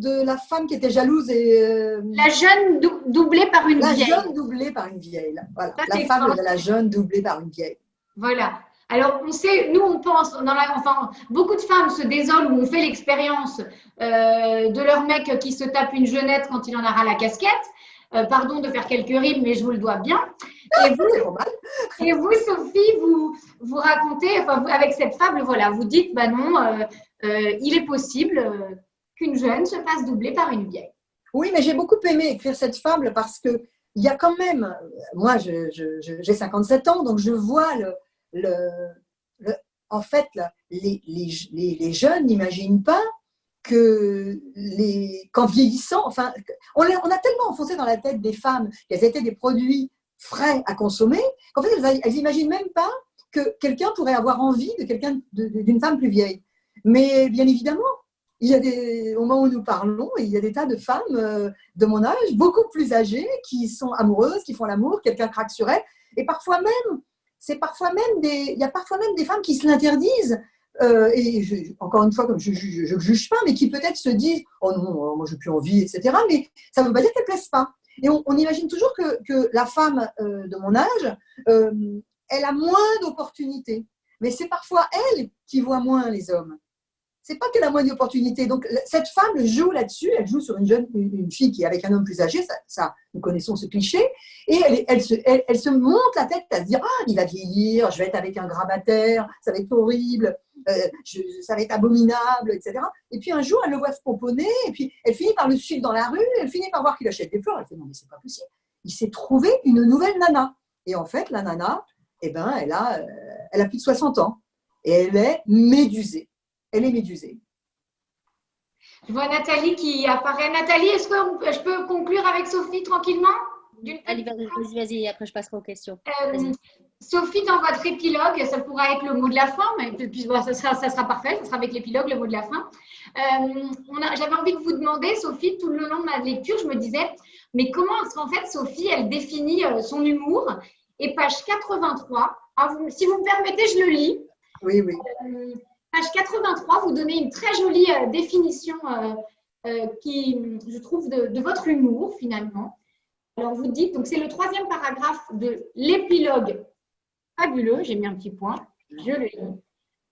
Speaker 1: de la femme qui était jalouse et
Speaker 2: la jeune doublée par une vieille.
Speaker 1: La jeune doublée par une vieille. Voilà. La fable de la jeune doublée par une vieille.
Speaker 2: Voilà. Alors, on sait, nous, on pense, enfin, beaucoup de femmes se désolent ou ont fait l'expérience de leur mec qui se tape une jeunette quand il en a ras la casquette. Pardon de faire quelques rimes, mais je vous le dois bien. Et vous, Sophie, vous racontez, enfin, avec cette fable, voilà, vous dites, bah non, il est possible qu'une jeune se fasse doubler par une vieille.
Speaker 1: Oui, mais j'ai beaucoup aimé écrire cette fable parce que il y a quand même, moi, j'ai 57 ans, donc je vois en fait, les jeunes n'imaginent pas que qu'en vieillissant, enfin, on a tellement enfoncé dans la tête des femmes qu'elles étaient des produits frais à consommer, qu'en fait, elles n'imaginent même pas que quelqu'un pourrait avoir envie d'une femme plus vieille. Mais bien évidemment, il y a au moment où nous parlons, il y a des tas de femmes de mon âge, beaucoup plus âgées, qui sont amoureuses, qui font l'amour, quelqu'un craque sur elles, et parfois même, il y a parfois même des femmes qui se l'interdisent. Encore une fois, comme je ne juge pas, mais qui peut-être se disent « Oh non, moi je n'ai plus envie, etc. » Mais ça ne veut pas dire qu'elles ne plaisent pas. Et on imagine toujours que la femme de mon âge, elle a moins d'opportunités. Mais c'est parfois elle qui voit moins les hommes. C'est pas qu'elle a moins d'opportunités. Donc, cette femme joue là-dessus, elle joue sur une fille qui est avec un homme plus âgé, ça nous connaissons ce cliché, et elle se monte la tête à se dire « Ah, il va vieillir, je vais être avec un grabataire, ça va être horrible, ça va être abominable, etc. » Et puis un jour, elle le voit se pomponner, et puis elle finit par le suivre dans la rue, elle finit par voir qu'il achète des fleurs, elle fait « Non, mais c'est pas possible. » Il s'est trouvé une nouvelle nana. Et en fait, la nana, eh ben, elle a plus de 60 ans, et elle est médusée. Elle est médusée.
Speaker 2: Je vois Nathalie qui apparaît. Nathalie, est-ce que je peux conclure avec Sophie tranquillement?
Speaker 3: Allez, vas-y, après je passerai aux questions.
Speaker 2: Sophie, dans votre épilogue, ça pourra être le mot de la fin, mais puis, bon, ça sera parfait, ça sera avec l'épilogue, le mot de la fin. J'avais envie de vous demander, Sophie, tout le long de ma lecture, je me disais, mais comment est-ce qu'en fait, Sophie, elle définit son humour? Et page 83, si vous me permettez, je le lis.
Speaker 1: Oui, oui.
Speaker 2: Page 83, vous donnez une très jolie définition qui, je trouve, de votre humour, finalement. Alors, vous dites, donc c'est le 3e paragraphe de l'épilogue fabuleux, j'ai mis un petit point, je le lis.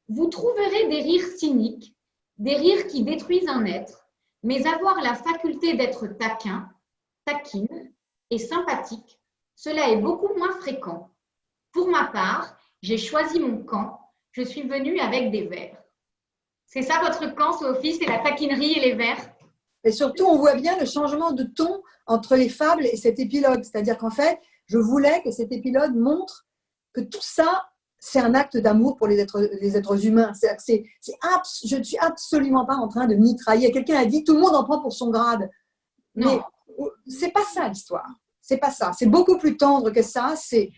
Speaker 2: Vous trouverez des rires cyniques, des rires qui détruisent un être, mais avoir la faculté d'être taquin, taquine et sympathique, cela est beaucoup moins fréquent. Pour ma part, j'ai choisi mon camp, je suis venue avec des vers. C'est ça votre camp, Sophie, c'est la taquinerie et les vers?
Speaker 1: Et surtout, on voit bien le changement de ton entre les fables et cet épilogue. C'est-à-dire qu'en fait, je voulais que cet épilogue montre que tout ça, c'est un acte d'amour pour les êtres humains. Je ne suis absolument pas en train de mitrailler. Quelqu'un a dit, tout le monde en prend pour son grade. Mais c'est pas ça l'histoire. C'est pas ça. C'est beaucoup plus tendre que ça. C'est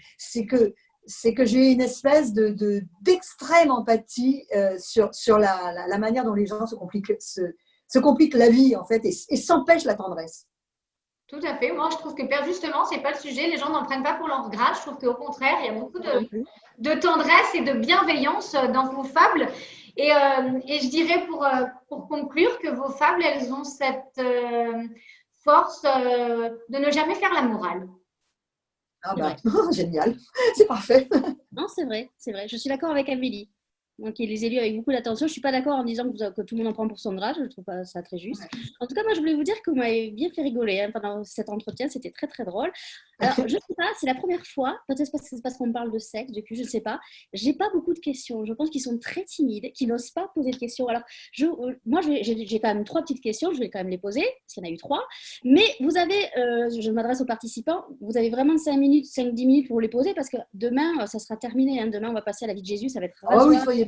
Speaker 1: que j'ai une espèce d'extrême empathie sur la manière dont les gens se compliquent la vie, en fait, et s'empêchent la tendresse.
Speaker 2: Tout à fait. Moi, je trouve que justement, ce n'est pas le sujet. Les gens n'en prennent pas pour leur grade. Je trouve qu'au contraire, il y a beaucoup de tendresse et de bienveillance dans vos fables. Et je dirais pour conclure que vos fables, elles ont cette force de ne jamais faire la morale.
Speaker 1: Ah bah, génial, c'est parfait.
Speaker 3: Non, c'est vrai, c'est vrai. Je suis d'accord avec Amélie. Donc, il les ai lus avec beaucoup d'attention. Je ne suis pas d'accord en disant que tout le monde en prend pour son grade. Je ne trouve pas ça très juste. En tout cas, moi, je voulais vous dire que vous m'avez bien fait rigoler pendant cet entretien. C'était très, très drôle. Alors, je ne sais pas, c'est la première fois, peut-être parce qu'on parle de sexe, depuis, je ne sais pas. Je n'ai pas beaucoup de questions. Je pense qu'ils sont très timides, qu'ils n'osent pas poser de questions. Alors, moi, j'ai quand même 3 petites questions. Je vais quand même les poser, parce qu'il y en a eu 3. Mais vous avez, je m'adresse aux participants, vous avez vraiment 5 minutes, 5-10 minutes pour les poser, parce que demain, ça sera terminé. Demain, on va passer à la vie de Jésus. Ça va être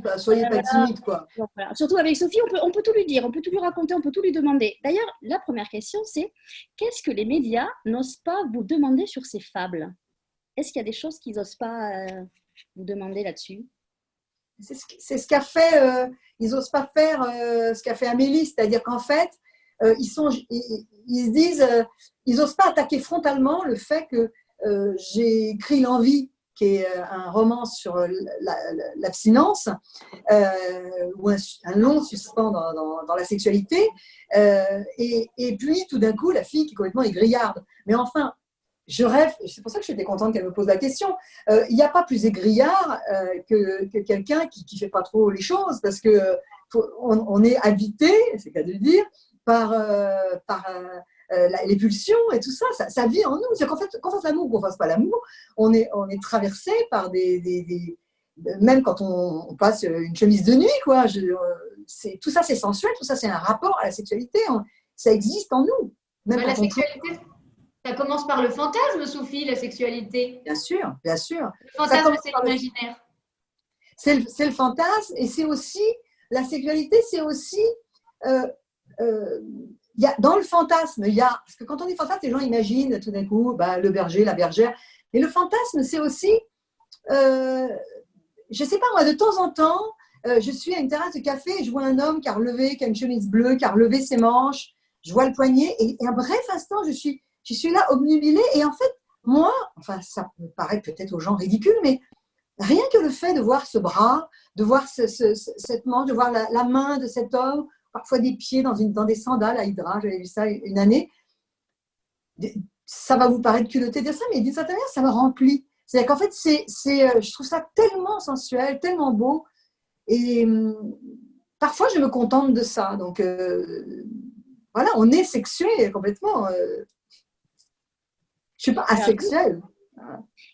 Speaker 1: oui, soyez pas timide, quoi.
Speaker 3: Donc, voilà. Surtout avec Sophie, on peut tout lui dire, on peut tout lui raconter, on peut tout lui demander. D'ailleurs, la première question, c'est qu'est-ce que les médias n'osent pas vous demander sur ces fables? Est-ce qu'il y a des choses qu'ils n'osent pas vous demander là-dessus?
Speaker 1: C'est ce qu'a fait, ils n'osent pas faire ce qu'a fait Amélie, c'est-à-dire qu'en fait, ils se disent, ils n'osent pas attaquer frontalement le fait que j'ai écrit L'Envie, qui est un roman sur l'abstinence, ou un long suspens dans la sexualité, et puis tout d'un coup, la fille qui est complètement égrillarde. Mais enfin, je rêve, c'est pour ça que j'étais contente qu'elle me pose la question, il n'y a pas plus égrillard que quelqu'un qui ne fait pas trop les choses, parce qu'on est habité, c'est le cas de le dire, par les pulsions et tout ça, ça vit en nous. C'est qu'en fait, qu'on fasse l'amour ou qu'on ne fasse pas l'amour, on est traversé par même quand on passe une chemise de nuit, quoi. Tout ça, c'est sensuel, tout ça, c'est un rapport à la sexualité. Ça existe en nous. Même
Speaker 2: la sexualité, ça commence par le fantasme, Sophie, la sexualité.
Speaker 1: Bien sûr, bien sûr.
Speaker 2: Le fantasme, c'est l'imaginaire.
Speaker 1: C'est le fantasme, et c'est aussi, la sexualité, c'est aussi... dans le fantasme, parce que quand on dit fantasme, les gens imaginent tout d'un coup le berger, la bergère. Mais le fantasme, c'est aussi, je ne sais pas moi, de temps en temps, je suis à une terrasse de café et je vois un homme qui a une chemise bleue, qui a relevé ses manches, je vois le poignet, et un bref instant, je suis là obnubilée, et en fait, moi, enfin, ça me paraît peut-être aux gens ridicule, mais rien que le fait de voir ce bras, de voir cette manche, de voir la main de cet homme, parfois des pieds dans des sandales à Hydra, j'avais vu ça une année. Ça va vous paraître culotté de dire ça, mais d'une certaine manière, ça me remplit. C'est-à-dire qu'en fait, je trouve ça tellement sensuel, tellement beau, et parfois, je me contente de ça. Donc, voilà, on est sexué complètement. Je ne suis pas asexuelle.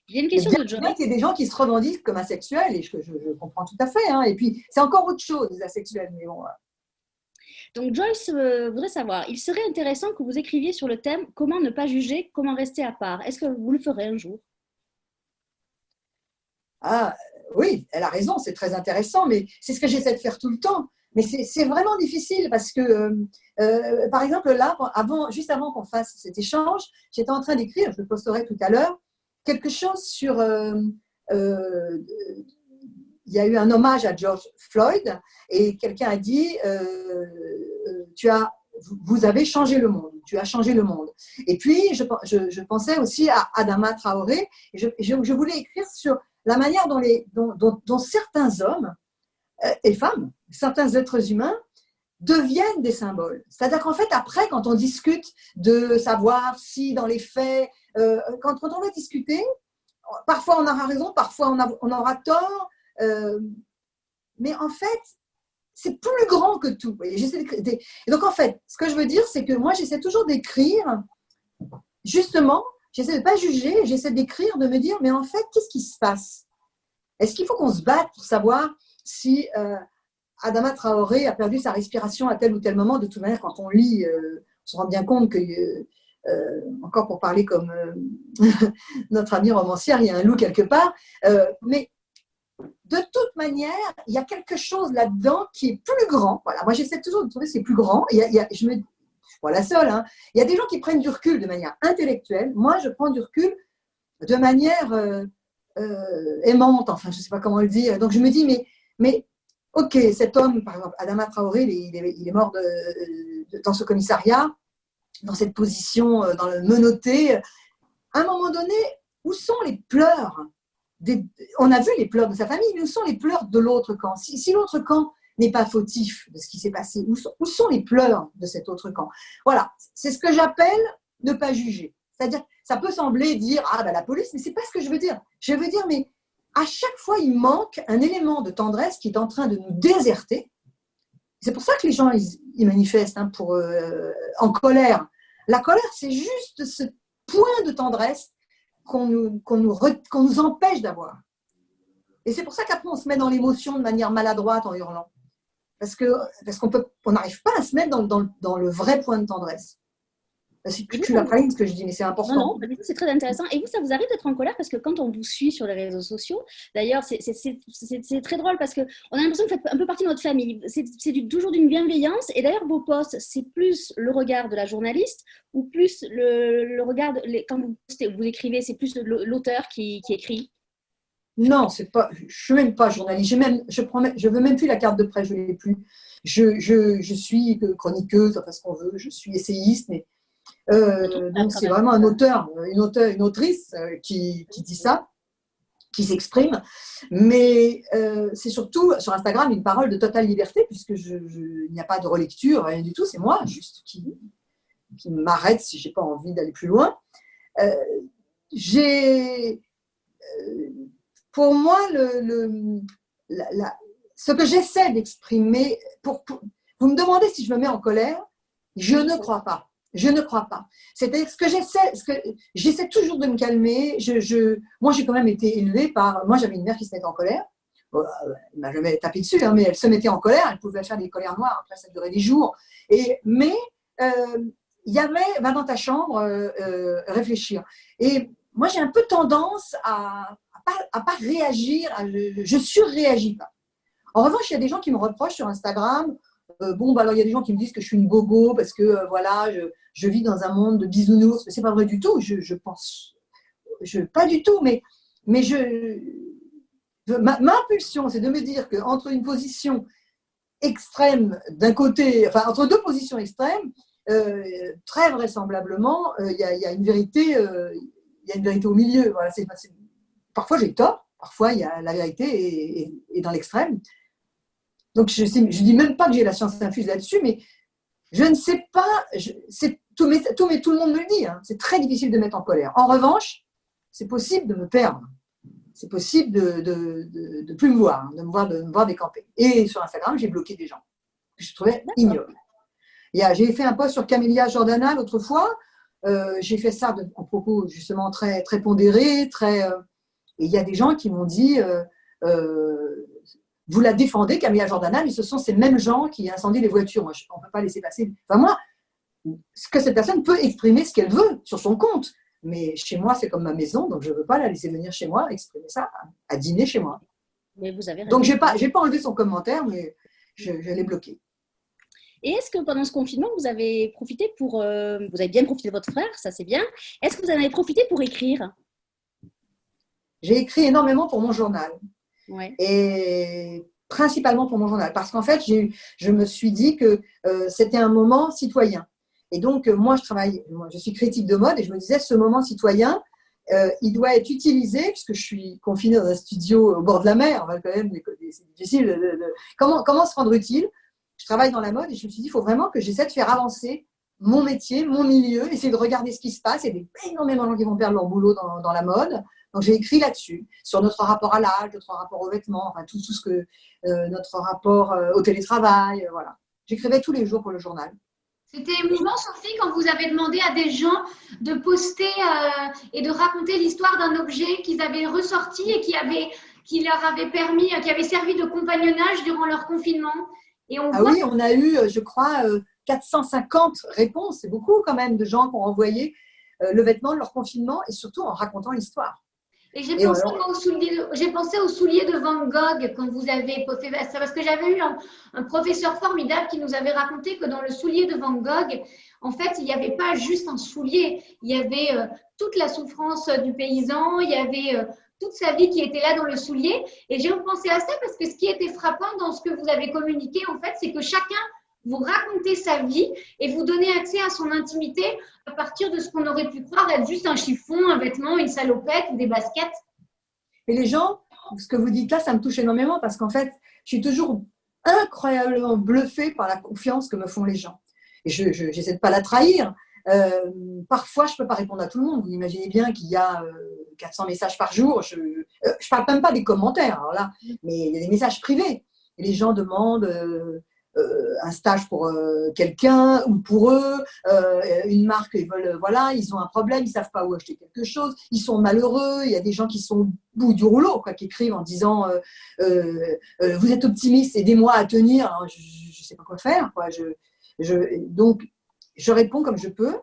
Speaker 3: J'ai une question de Joyce.
Speaker 1: Il y a des gens qui se revendiquent comme asexuels, et je comprends tout à fait. Hein. Et puis, c'est encore autre chose, les asexuels. Mais bon,
Speaker 3: donc Joyce voudrait savoir, il serait intéressant que vous écriviez sur le thème « Comment ne pas juger, comment rester à part ». Est-ce que vous le ferez un jour?
Speaker 1: Ah, oui, elle a raison, c'est très intéressant, mais c'est ce que j'essaie de faire tout le temps. Mais c'est vraiment difficile parce que, par exemple, là, juste avant qu'on fasse cet échange, j'étais en train d'écrire, je le posterai tout à l'heure, quelque chose sur... il y a eu un hommage à George Floyd et quelqu'un a dit vous avez changé le monde, tu as changé le monde. Et puis, je pensais aussi à Adama Traoré et je voulais écrire sur la manière dont certains hommes et femmes, certains êtres humains deviennent des symboles. C'est-à-dire qu'en fait, après, quand on discute de savoir si dans les faits, quand on va discuter, parfois on aura raison, parfois on aura tort, mais en fait, c'est plus grand que tout. Vous voyez, et donc, en fait, ce que je veux dire, c'est que moi, j'essaie toujours d'écrire, justement, j'essaie de ne pas juger, j'essaie d'écrire, de me dire, mais en fait, qu'est-ce qui se passe? Est-ce qu'il faut qu'on se batte pour savoir si Adama Traoré a perdu sa respiration à tel ou tel moment? De toute manière, quand on lit, on se rend bien compte que, encore pour parler comme notre ami romancière, il y a un loup quelque part, mais de toute manière, il y a quelque chose là-dedans qui est plus grand. Voilà, moi, j'essaie toujours de trouver ce qui est plus grand. Je ne suis pas la seule. Hein. Il y a des gens qui prennent du recul de manière intellectuelle. Moi, je prends du recul de manière aimante, enfin, je ne sais pas comment le dire. Donc, je me dis, mais ok, cet homme, par exemple, Adama Traoré, il est mort dans ce commissariat, dans cette position, dans le menotté. À un moment donné, où sont les pleurs on a vu les pleurs de sa famille, mais où sont les pleurs de l'autre camp? Si l'autre camp n'est pas fautif de ce qui s'est passé, où sont les pleurs de cet autre camp? Voilà, c'est ce que j'appelle ne pas juger. C'est-à-dire, ça peut sembler dire, ah ben la police, mais c'est pas ce que je veux dire. Je veux dire, mais à chaque fois, il manque un élément de tendresse qui est en train de nous déserter. C'est pour ça que les gens, ils manifestent en colère. La colère, c'est juste ce point de tendresse qu'on nous empêche d'avoir. Et c'est pour ça qu'après, on se met dans l'émotion de manière maladroite en hurlant. Parce qu'on n'arrive pas à se mettre dans le vrai point de tendresse. Tu l'as pas dit ce que je dis, mais c'est important.
Speaker 3: Non, c'est très intéressant. Et vous, ça vous arrive d'être en colère? Parce que quand on vous suit sur les réseaux sociaux, d'ailleurs, c'est très drôle parce qu'on a l'impression que vous faites un peu partie de notre famille. C'est toujours d'une bienveillance. Et d'ailleurs, vos posts, c'est plus le regard de la journaliste ou plus le regard, quand vous écrivez, c'est plus l'auteur qui écrit?
Speaker 1: Non, je ne suis même pas journaliste. Je veux même plus la carte de presse, je ne l'ai plus. Je suis chroniqueuse, enfin ce qu'on veut. Je suis essayiste, mais donc c'est vraiment un auteur, une autrice qui dit ça, qui s'exprime. Mais c'est surtout sur Instagram une parole de totale liberté, puisque il n'y a pas de relecture, rien du tout. C'est moi juste qui m'arrête si je n'ai pas envie d'aller plus loin. Pour moi, ce que j'essaie d'exprimer, vous me demandez si je me mets en colère, je ne crois pas. Je ne crois pas. C'est-à-dire j'essaie toujours de me calmer. Moi, j'ai quand même été élevée par. Moi, j'avais une mère qui se mettait en colère. Bon, elle m'a jamais tapé dessus, hein, mais elle se mettait en colère. Elle pouvait faire des colères noires. Après, ça durait des jours. Mais il y avait va dans ta chambre réfléchir. Et moi, j'ai un peu tendance à pas réagir. Je surréagis pas. En revanche, il y a des gens qui me reprochent sur Instagram. Alors il y a des gens qui me disent que je suis une bobo parce que voilà, je vis dans un monde de bisounours, mais c'est pas vrai du tout. Je pense, pas du tout, mais ma impulsion, c'est de me dire qu'entre une position extrême d'un côté, enfin entre deux positions extrêmes, très vraisemblablement, il y a une vérité, au milieu. Voilà, parfois j'ai tort, parfois il y a la vérité est dans l'extrême. Donc, je ne dis même pas que j'ai la science infuse là-dessus, mais je ne sais pas, tout le monde me le dit, hein, c'est très difficile de mettre en colère. En revanche, c'est possible de me perdre. C'est possible de plus me voir, de me voir décamper. Et sur Instagram, j'ai bloqué des gens que je trouvais ignobles. J'ai fait un post sur Camélia Jordana l'autre fois. J'ai fait ça en propos justement très, très pondérés. Et il y a des gens qui m'ont dit... vous la défendez, Camélia Jordana, mais ce sont ces mêmes gens qui incendient les voitures. Moi, on ne peut pas laisser passer. Enfin, moi, que cette personne peut exprimer ce qu'elle veut sur son compte. Mais chez moi, c'est comme ma maison, donc je ne veux pas la laisser venir chez moi, exprimer ça, à dîner chez moi.
Speaker 3: Mais vous avez raison.
Speaker 1: Donc, je n'ai pas enlevé son commentaire, mais je l'ai bloqué.
Speaker 3: Et est-ce que pendant ce confinement, vous avez profité vous avez bien profité de votre frère, ça c'est bien. Est-ce que vous en avez profité pour écrire?
Speaker 1: J'ai écrit énormément pour mon journal.
Speaker 3: Ouais.
Speaker 1: Et principalement pour mon journal, parce qu'en fait, je me suis dit que c'était un moment citoyen. Et donc, moi, je suis critique de mode, et je me disais, ce moment citoyen, il doit être utilisé, puisque je suis confinée dans un studio au bord de la mer, quand même, c'est difficile. Comment se rendre utile? Je travaille dans la mode, et je me suis dit, il faut vraiment que j'essaie de faire avancer mon métier, mon milieu, essayer de regarder ce qui se passe. Il y a énormément de gens qui vont perdre leur boulot dans la mode. Donc, j'ai écrit là-dessus, sur notre rapport à l'âge, notre rapport aux vêtements, enfin, tout ce que, notre rapport au télétravail, voilà. J'écrivais tous les jours pour le journal.
Speaker 2: C'était émouvant, Sophie, quand vous avez demandé à des gens de poster et de raconter l'histoire d'un objet qu'ils avaient ressorti et qui leur avait permis, qui avait servi de compagnonnage durant leur confinement. Et
Speaker 1: oui, on a eu, je crois, 450 réponses. C'est beaucoup quand même de gens qui ont envoyé le vêtement de leur confinement et surtout en racontant l'histoire.
Speaker 2: Et j'ai pensé aux souliers de Van Gogh quand vous avez posté ça, parce que j'avais eu un professeur formidable qui nous avait raconté que dans le soulier de Van Gogh, en fait, il n'y avait pas juste un soulier, il y avait toute la souffrance du paysan, il y avait toute sa vie qui était là dans le soulier. Et j'ai pensé à ça parce que ce qui était frappant dans ce que vous avez communiqué, en fait, c'est que chacun vous racontez sa vie et vous donnez accès à son intimité à partir de ce qu'on aurait pu croire être juste un chiffon, un vêtement, une salopette ou des baskets.
Speaker 1: Et les gens, ce que vous dites là, ça me touche énormément parce qu'en fait, je suis toujours incroyablement bluffée par la confiance que me font les gens. Et je n'essaie de pas la trahir. Parfois, je ne peux pas répondre à tout le monde. Vous imaginez bien qu'il y a 400 messages par jour. Je ne parle même pas des commentaires, alors là, mais il y a des messages privés. Et les gens demandent un stage pour quelqu'un ou pour eux, une marque, ils veulent, voilà, ils ont un problème, ils ne savent pas où acheter quelque chose, ils sont malheureux, il y a des gens qui sont au bout du rouleau, quoi, qui écrivent en disant vous êtes optimiste, aidez-moi à tenir. Alors, je ne sais pas quoi faire, quoi. Donc, je réponds comme je peux.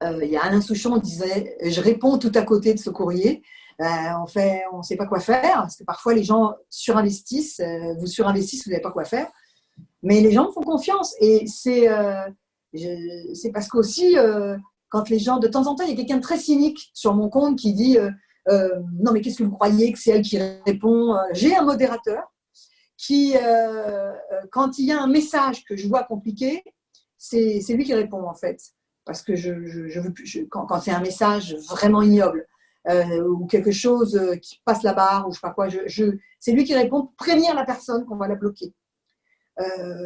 Speaker 1: Il y a Alain Souchon qui disait je réponds tout à côté de ce courrier. On ne sait pas quoi faire parce que parfois les gens surinvestissent, vous n'avez pas quoi faire. Mais les gens me font confiance et c'est parce qu'aussi, quand les gens, de temps en temps, il y a quelqu'un de très cynique sur mon compte qui dit non mais qu'est-ce que vous croyez que c'est elle qui répond. J'ai un modérateur qui, quand il y a un message que je vois compliqué, c'est lui qui répond en fait. Parce que quand c'est un message vraiment ignoble ou quelque chose qui passe la barre ou je sais pas quoi, c'est lui qui répond pour prévenir la personne qu'on va la bloquer.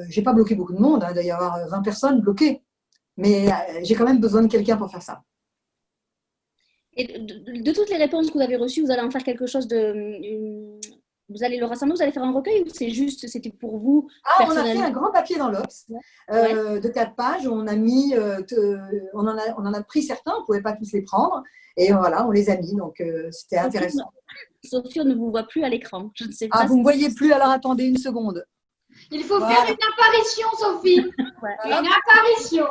Speaker 1: J'ai pas bloqué beaucoup de monde, hein, il doit y avoir 20 personnes bloquées, mais j'ai quand même besoin de quelqu'un pour faire ça.
Speaker 3: Et de toutes les réponses que vous avez reçues, vous allez en faire quelque chose vous allez le rassembler, vous allez faire un recueil ou c'était pour vous
Speaker 1: on a fait un grand papier dans l'Obs de 4 pages où on a mis, on en a pris certains, on ne pouvait pas tous les prendre, et voilà, on les a mis, donc c'était intéressant.
Speaker 3: Sophie, on ne vous voit plus à l'écran, je ne sais pas.
Speaker 1: Vous ne me voyez plus, alors attendez une seconde.
Speaker 2: Il faut faire une apparition, Sophie. Une apparition.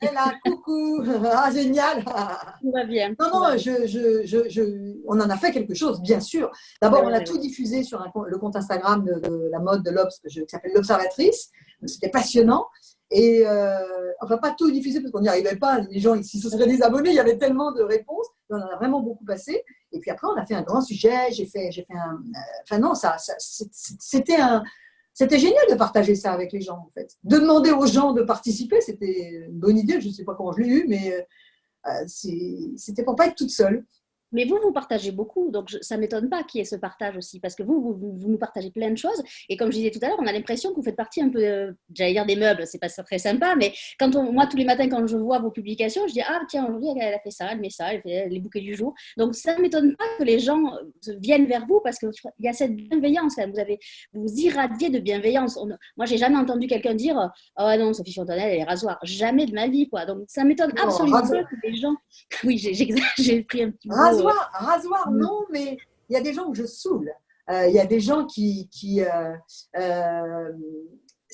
Speaker 1: Et là, coucou. Ah, génial.
Speaker 3: Tout va bien.
Speaker 1: Non, on en a fait quelque chose, bien sûr. D'abord, on a tout diffusé sur le compte Instagram de la mode de l'Obs, qui s'appelle l'Observatrice. C'était passionnant. Et on ne va pas tout diffuser parce qu'on n'y arrivait pas. Les gens, s'ils se seraient désabonnés, il y avait tellement de réponses. On en a vraiment beaucoup passé. Et puis après, on a fait un grand sujet. J'ai fait un. Enfin, non, c'était génial de partager ça avec les gens, en fait. De demander aux gens de participer, c'était une bonne idée. Je ne sais pas comment je l'ai eu, mais c'était pour ne pas être toute seule.
Speaker 3: Mais vous partagez beaucoup, donc ça ne m'étonne pas qu'il y ait ce partage aussi, parce que vous nous partagez plein de choses. Et comme je disais tout à l'heure, on a l'impression que vous faites partie un peu, j'allais dire des meubles, c'est pas très sympa, mais moi, tous les matins, quand je vois vos publications, je dis ah tiens, aujourd'hui, elle a fait ça, elle met ça, elle fait les bouquets du jour. Donc ça ne m'étonne pas que les gens viennent vers vous, parce qu'il y a cette bienveillance. Vous irradiez de bienveillance. Moi, j'ai jamais entendu quelqu'un dire oh non, Sophie Fontanelle, elle est rasoir. Jamais de ma vie, quoi. Donc ça m'étonne absolument pas que les gens. Oui, j'ai pris un petit peu.
Speaker 1: Rasoir, non, mais il y a des gens que je saoule. Il y a des gens si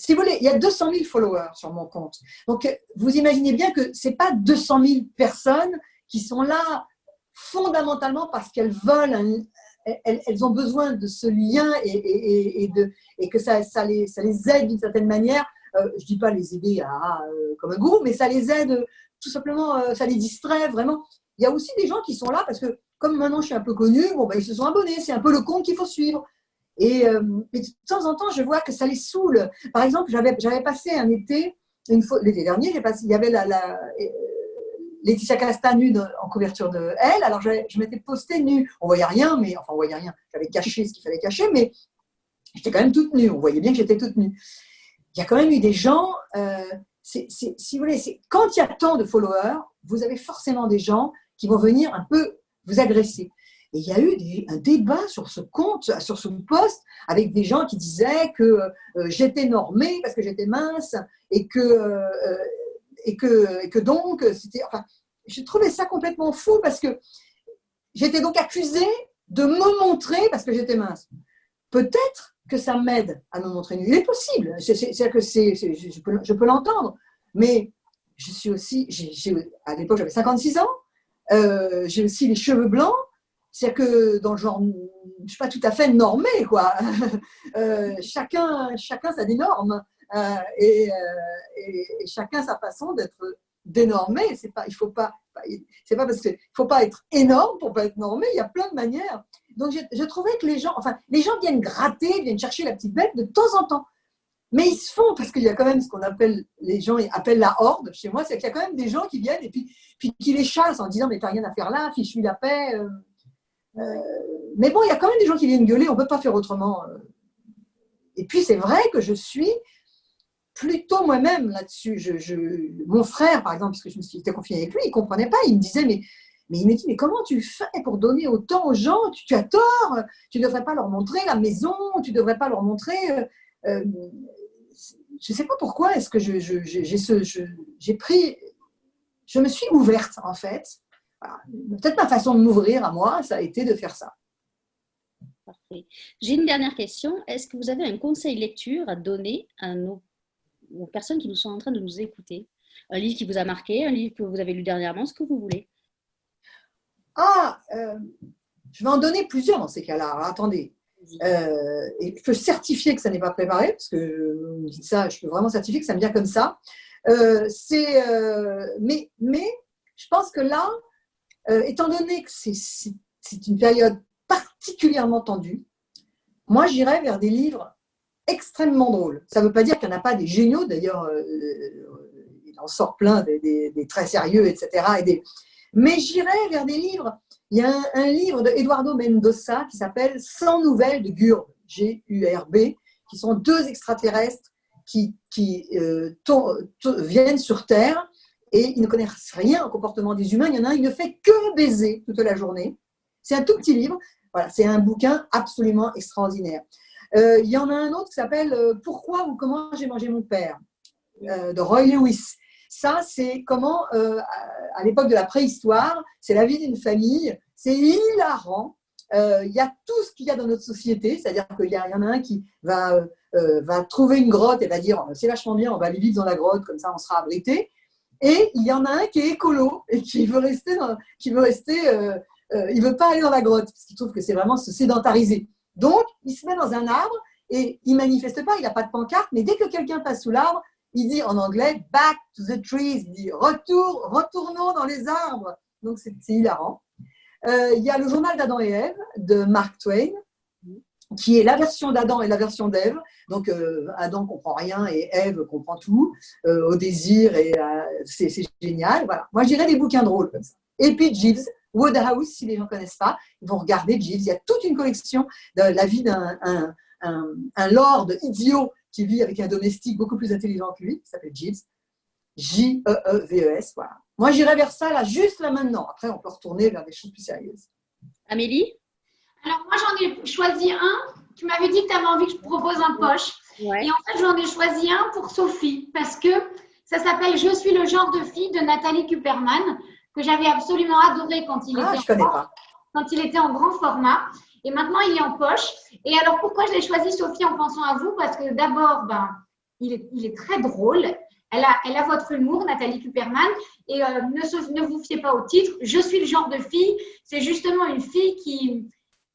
Speaker 1: vous voulez, il y a 200 000 followers sur mon compte. Donc, vous imaginez bien que ce n'est pas 200 000 personnes qui sont là fondamentalement parce qu'elles veulent, elles ont besoin de ce lien et que ça les aide d'une certaine manière. Je ne dis pas les aider comme un gourou, mais ça les aide tout simplement, ça les distrait vraiment. Il y a aussi des gens qui sont là parce que, comme maintenant je suis un peu connue, ils se sont abonnés. C'est un peu le compte qu'il faut suivre. Et de temps en temps, je vois que ça les saoule. Par exemple, j'avais passé un été, l'été dernier, il y avait Laetitia Casta nue en couverture de Elle. Alors, je m'étais postée nue. On voyait rien, mais enfin, on voyait rien. J'avais caché ce qu'il fallait cacher, mais j'étais quand même toute nue. On voyait bien que j'étais toute nue. Il y a quand même eu des gens. si vous voulez, quand il y a tant de followers, vous avez forcément des gens qui vont venir un peu vous agresser. Et il y a eu un débat sur ce compte, sur ce post, avec des gens qui disaient que j'étais normée parce que j'étais mince et que donc, c'était… Enfin, je trouvais ça complètement fou parce que j'étais donc accusée de me montrer parce que j'étais mince. Peut-être que ça m'aide à me montrer nue. Il est possible, je peux l'entendre, mais je suis aussi, à l'époque j'avais 56 ans, j'ai aussi les cheveux blancs, c'est que dans le genre, je ne suis pas tout à fait normée, quoi. Chacun sa dénorme et chacun sa façon d'être dénormé. C'est pas parce qu'il faut pas être énorme pour pas être normé. Il y a plein de manières. Donc je trouvais que les gens viennent gratter, viennent chercher la petite bête de temps en temps. Mais ils se font, parce qu'il y a quand même ce qu'on appelle, les gens appellent la horde chez moi, c'est qu'il y a quand même des gens qui viennent et puis qui les chassent en disant mais t'as rien à faire là, fiche-lui la paix. Mais bon, il y a quand même des gens qui viennent gueuler, on ne peut pas faire autrement. Et puis c'est vrai que je suis plutôt moi-même là-dessus. Mon frère, par exemple, puisque je me suis été confinée avec lui, il ne comprenait pas, il me disait mais il me dit, mais comment tu fais pour donner autant aux gens? Tu as tort, tu ne devrais pas leur montrer la maison, tu ne devrais pas leur montrer… je ne sais pas pourquoi est-ce que j'ai pris… Je me suis ouverte, en fait. Voilà. Peut-être ma façon de m'ouvrir à moi, ça a été de faire ça.
Speaker 3: Parfait. J'ai une dernière question. Est-ce que vous avez un conseil lecture à donner aux personnes qui nous sont en train de nous écouter? Un livre qui vous a marqué, un livre que vous avez lu dernièrement, ce que vous voulez.
Speaker 1: Je vais en donner plusieurs dans ces cas-là. Alors, attendez. Et je peux certifier que ça n'est pas préparé, parce que vous me dites ça, je peux vraiment certifier que ça me vient comme ça. Mais je pense que là, étant donné que c'est une période particulièrement tendue, moi j'irais vers des livres extrêmement drôles. Ça ne veut pas dire qu'il n'y en a pas des géniaux, d'ailleurs il en sort plein, des très sérieux, etc. Mais j'irais vers des livres. Il y a un livre de Eduardo Mendoza qui s'appelle 100 nouvelles de Gurb, G-U-R-B, qui sont deux extraterrestres qui viennent sur Terre et ils ne connaissent rien au comportement des humains. Il y en a un, il ne fait que baiser toute la journée. C'est un tout petit livre. Voilà, c'est un bouquin absolument extraordinaire. Il y en a un autre qui s'appelle « Pourquoi ou comment j'ai mangé mon père » de Roy Lewis. Ça, c'est comment, à l'époque de la préhistoire, c'est la vie d'une famille. C'est hilarant. Il y a tout ce qu'il y a dans notre société. C'est-à-dire qu'il y en a un qui va trouver une grotte et va dire « c'est vachement bien, on va aller vivre dans la grotte, comme ça on sera abrité ». Et il y en a un qui est écolo et qui veut il veut pas aller dans la grotte parce qu'il trouve que c'est vraiment se sédentariser. Donc, il se met dans un arbre et il manifeste pas, il n'a pas de pancarte, mais dès que quelqu'un passe sous l'arbre, il dit en anglais « back to the trees », il dit « retournons dans les arbres ». Donc, c'est hilarant. Il y a le journal d'Adam et Ève de Mark Twain, qui est la version d'Adam et la version d'Ève. Donc, Adam ne comprend rien et Ève comprend tout, au désir, et c'est génial. Voilà. Moi, je dirais des bouquins drôles comme ça. Et puis, Jeeves, Wodehouse, si les gens ne connaissent pas, ils vont regarder Jeeves. Il y a toute une collection de la vie d'un lord idiot qui vit avec un domestique beaucoup plus intelligent que lui, qui s'appelle Jeeves. J-E-E-V-E-S. Voilà. Moi, j'irais vers ça, là, juste là maintenant. Après, on peut retourner vers des choses plus sérieuses.
Speaker 3: Amélie?
Speaker 2: Alors, moi, j'en ai choisi un. Tu m'avais dit que tu avais envie que je propose un poche.
Speaker 3: Ouais.
Speaker 2: Et en fait, j'en ai choisi un pour Sophie, parce que ça s'appelle « Je suis le genre de fille » de Nathalie Kuperman, que j'avais absolument adoré quand il était en grand format. Et maintenant, il est en poche. Et alors, pourquoi je l'ai choisi, Sophie, en pensant à vous? Parce que d'abord, il est très drôle. Elle a votre humour, Nathalie Kuperman. Et ne vous fiez pas au titre. Je suis le genre de fille. C'est justement une fille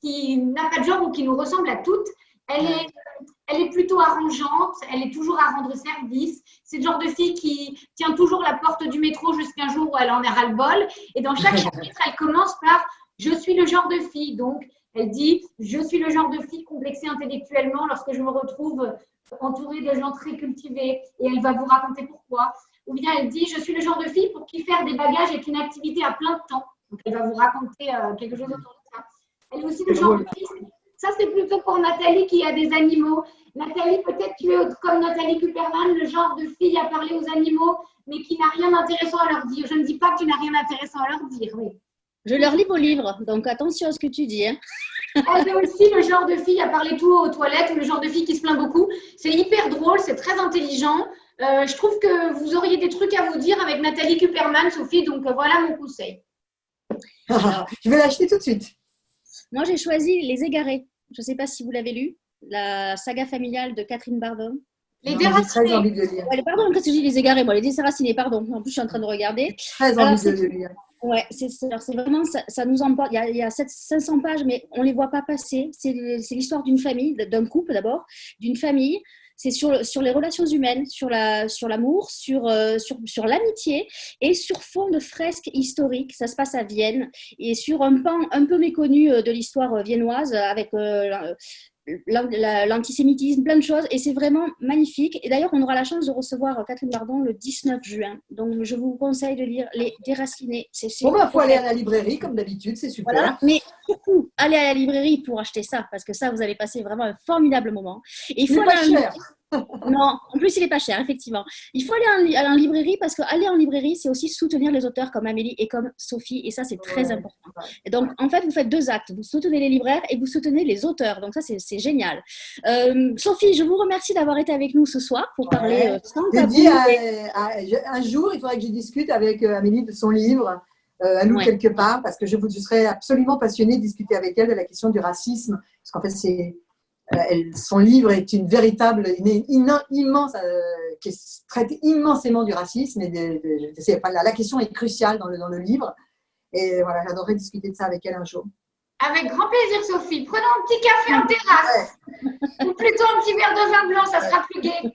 Speaker 2: qui n'a pas de genre ou qui nous ressemble à toutes. Elle est plutôt arrangeante. Elle est toujours à rendre service. C'est le genre de fille qui tient toujours la porte du métro jusqu'à un jour où elle en a ras-le-bol. Et dans chaque chapitre, elle commence par « Je suis le genre de fille ». Donc, elle dit « Je suis le genre de fille complexée intellectuellement lorsque je me retrouve entourée de gens très cultivés ». Et elle va vous raconter pourquoi. Ou bien elle dit « Je suis le genre de fille pour qui faire des bagages est une activité à plein de temps ». Donc, elle va vous raconter quelque chose autour de ça. Elle est aussi le genre de fille. Ça, c'est plutôt pour Nathalie qui a des animaux. Nathalie, peut-être tu es comme Nathalie Kuperman, le genre de fille à parler aux animaux, mais qui n'a rien d'intéressant à leur dire. Je ne dis pas que tu n'as rien d'intéressant à leur dire, oui.
Speaker 3: Je leur lis vos livres, donc attention à ce que tu dis. Hein.
Speaker 2: Elle est aussi le genre de fille à parler tout haut aux toilettes ou le genre de fille qui se plaint beaucoup. C'est hyper drôle, c'est très intelligent. Je trouve que vous auriez des trucs à vous dire avec Nathalie Kuperman, Sophie, donc voilà mon conseil.
Speaker 1: Je vais l'acheter tout de suite.
Speaker 3: Moi, j'ai choisi Les Égarés. Je ne sais pas si vous l'avez lu, la saga familiale de Catherine Bardon.
Speaker 2: Les
Speaker 1: J'ai très
Speaker 2: déracinés.
Speaker 1: envie de le lire.
Speaker 3: Ouais, pardon, qu'est-ce que je dis Les Égarés, moi, les déracinés, pardon. En plus, je suis en train de regarder.
Speaker 1: Très envie de le lire.
Speaker 3: Ouais, c'est vraiment, ça nous emporte. Il y a 500 pages, mais on ne les voit pas passer. C'est l'histoire d'une famille, d'un couple d'abord, d'une famille. C'est sur les relations humaines, sur l'amour, sur l'amitié et sur fond de fresques historiques. Ça se passe à Vienne et sur un pan un peu méconnu de l'histoire viennoise avec l'antisémitisme, plein de choses, et c'est vraiment magnifique. Et d'ailleurs, on aura la chance de recevoir Catherine Bardon le 19 juin. Donc, je vous conseille de lire Les Déracinés.
Speaker 1: Bon, il faut aller à la librairie, comme d'habitude, c'est super.
Speaker 3: Voilà. Mais surtout, allez à la librairie pour acheter ça, parce que ça, vous allez passer vraiment un formidable moment. Et il faut
Speaker 1: pas cher.
Speaker 3: Non, en plus, il n'est pas cher, effectivement. Il faut aller en librairie parce qu'aller en librairie, c'est aussi soutenir les auteurs comme Amélie et comme Sophie. Et ça, c'est très important. Et donc, en fait, vous faites 2 actes. Vous soutenez les libraires et vous soutenez les auteurs. Donc, ça, c'est génial. Sophie, je vous remercie d'avoir été avec nous ce soir pour parler sans tabou.
Speaker 1: Un jour, il faudrait que je discute avec Amélie de son livre, à nous quelque part, parce que je serais absolument passionnée de discuter avec elle de la question du racisme. Parce qu'en fait, son livre est une véritable, immense, qui traite immensément du racisme. Et la question est cruciale dans le livre. Et voilà, j'adorerais discuter de ça avec elle un jour.
Speaker 2: Avec grand plaisir, Sophie. Prenons un petit café en terrasse. Ou plutôt un petit verre de vin blanc, ça sera plus gai.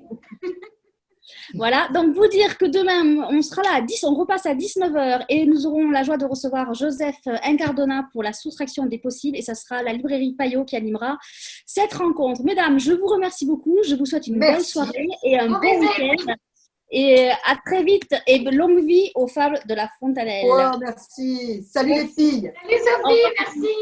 Speaker 3: Voilà, donc vous dire que demain, on sera là on repasse à 19h et nous aurons la joie de recevoir Joseph Incardona pour la soustraction des possibles et ça sera la librairie Payot qui animera cette rencontre. Mesdames, je vous remercie beaucoup, je vous souhaite une belle soirée et un bon week-end et à très vite et de longue vie aux fables de La Fontanelle.
Speaker 1: Oh, merci. Salut les filles.
Speaker 2: Salut Sophie, merci.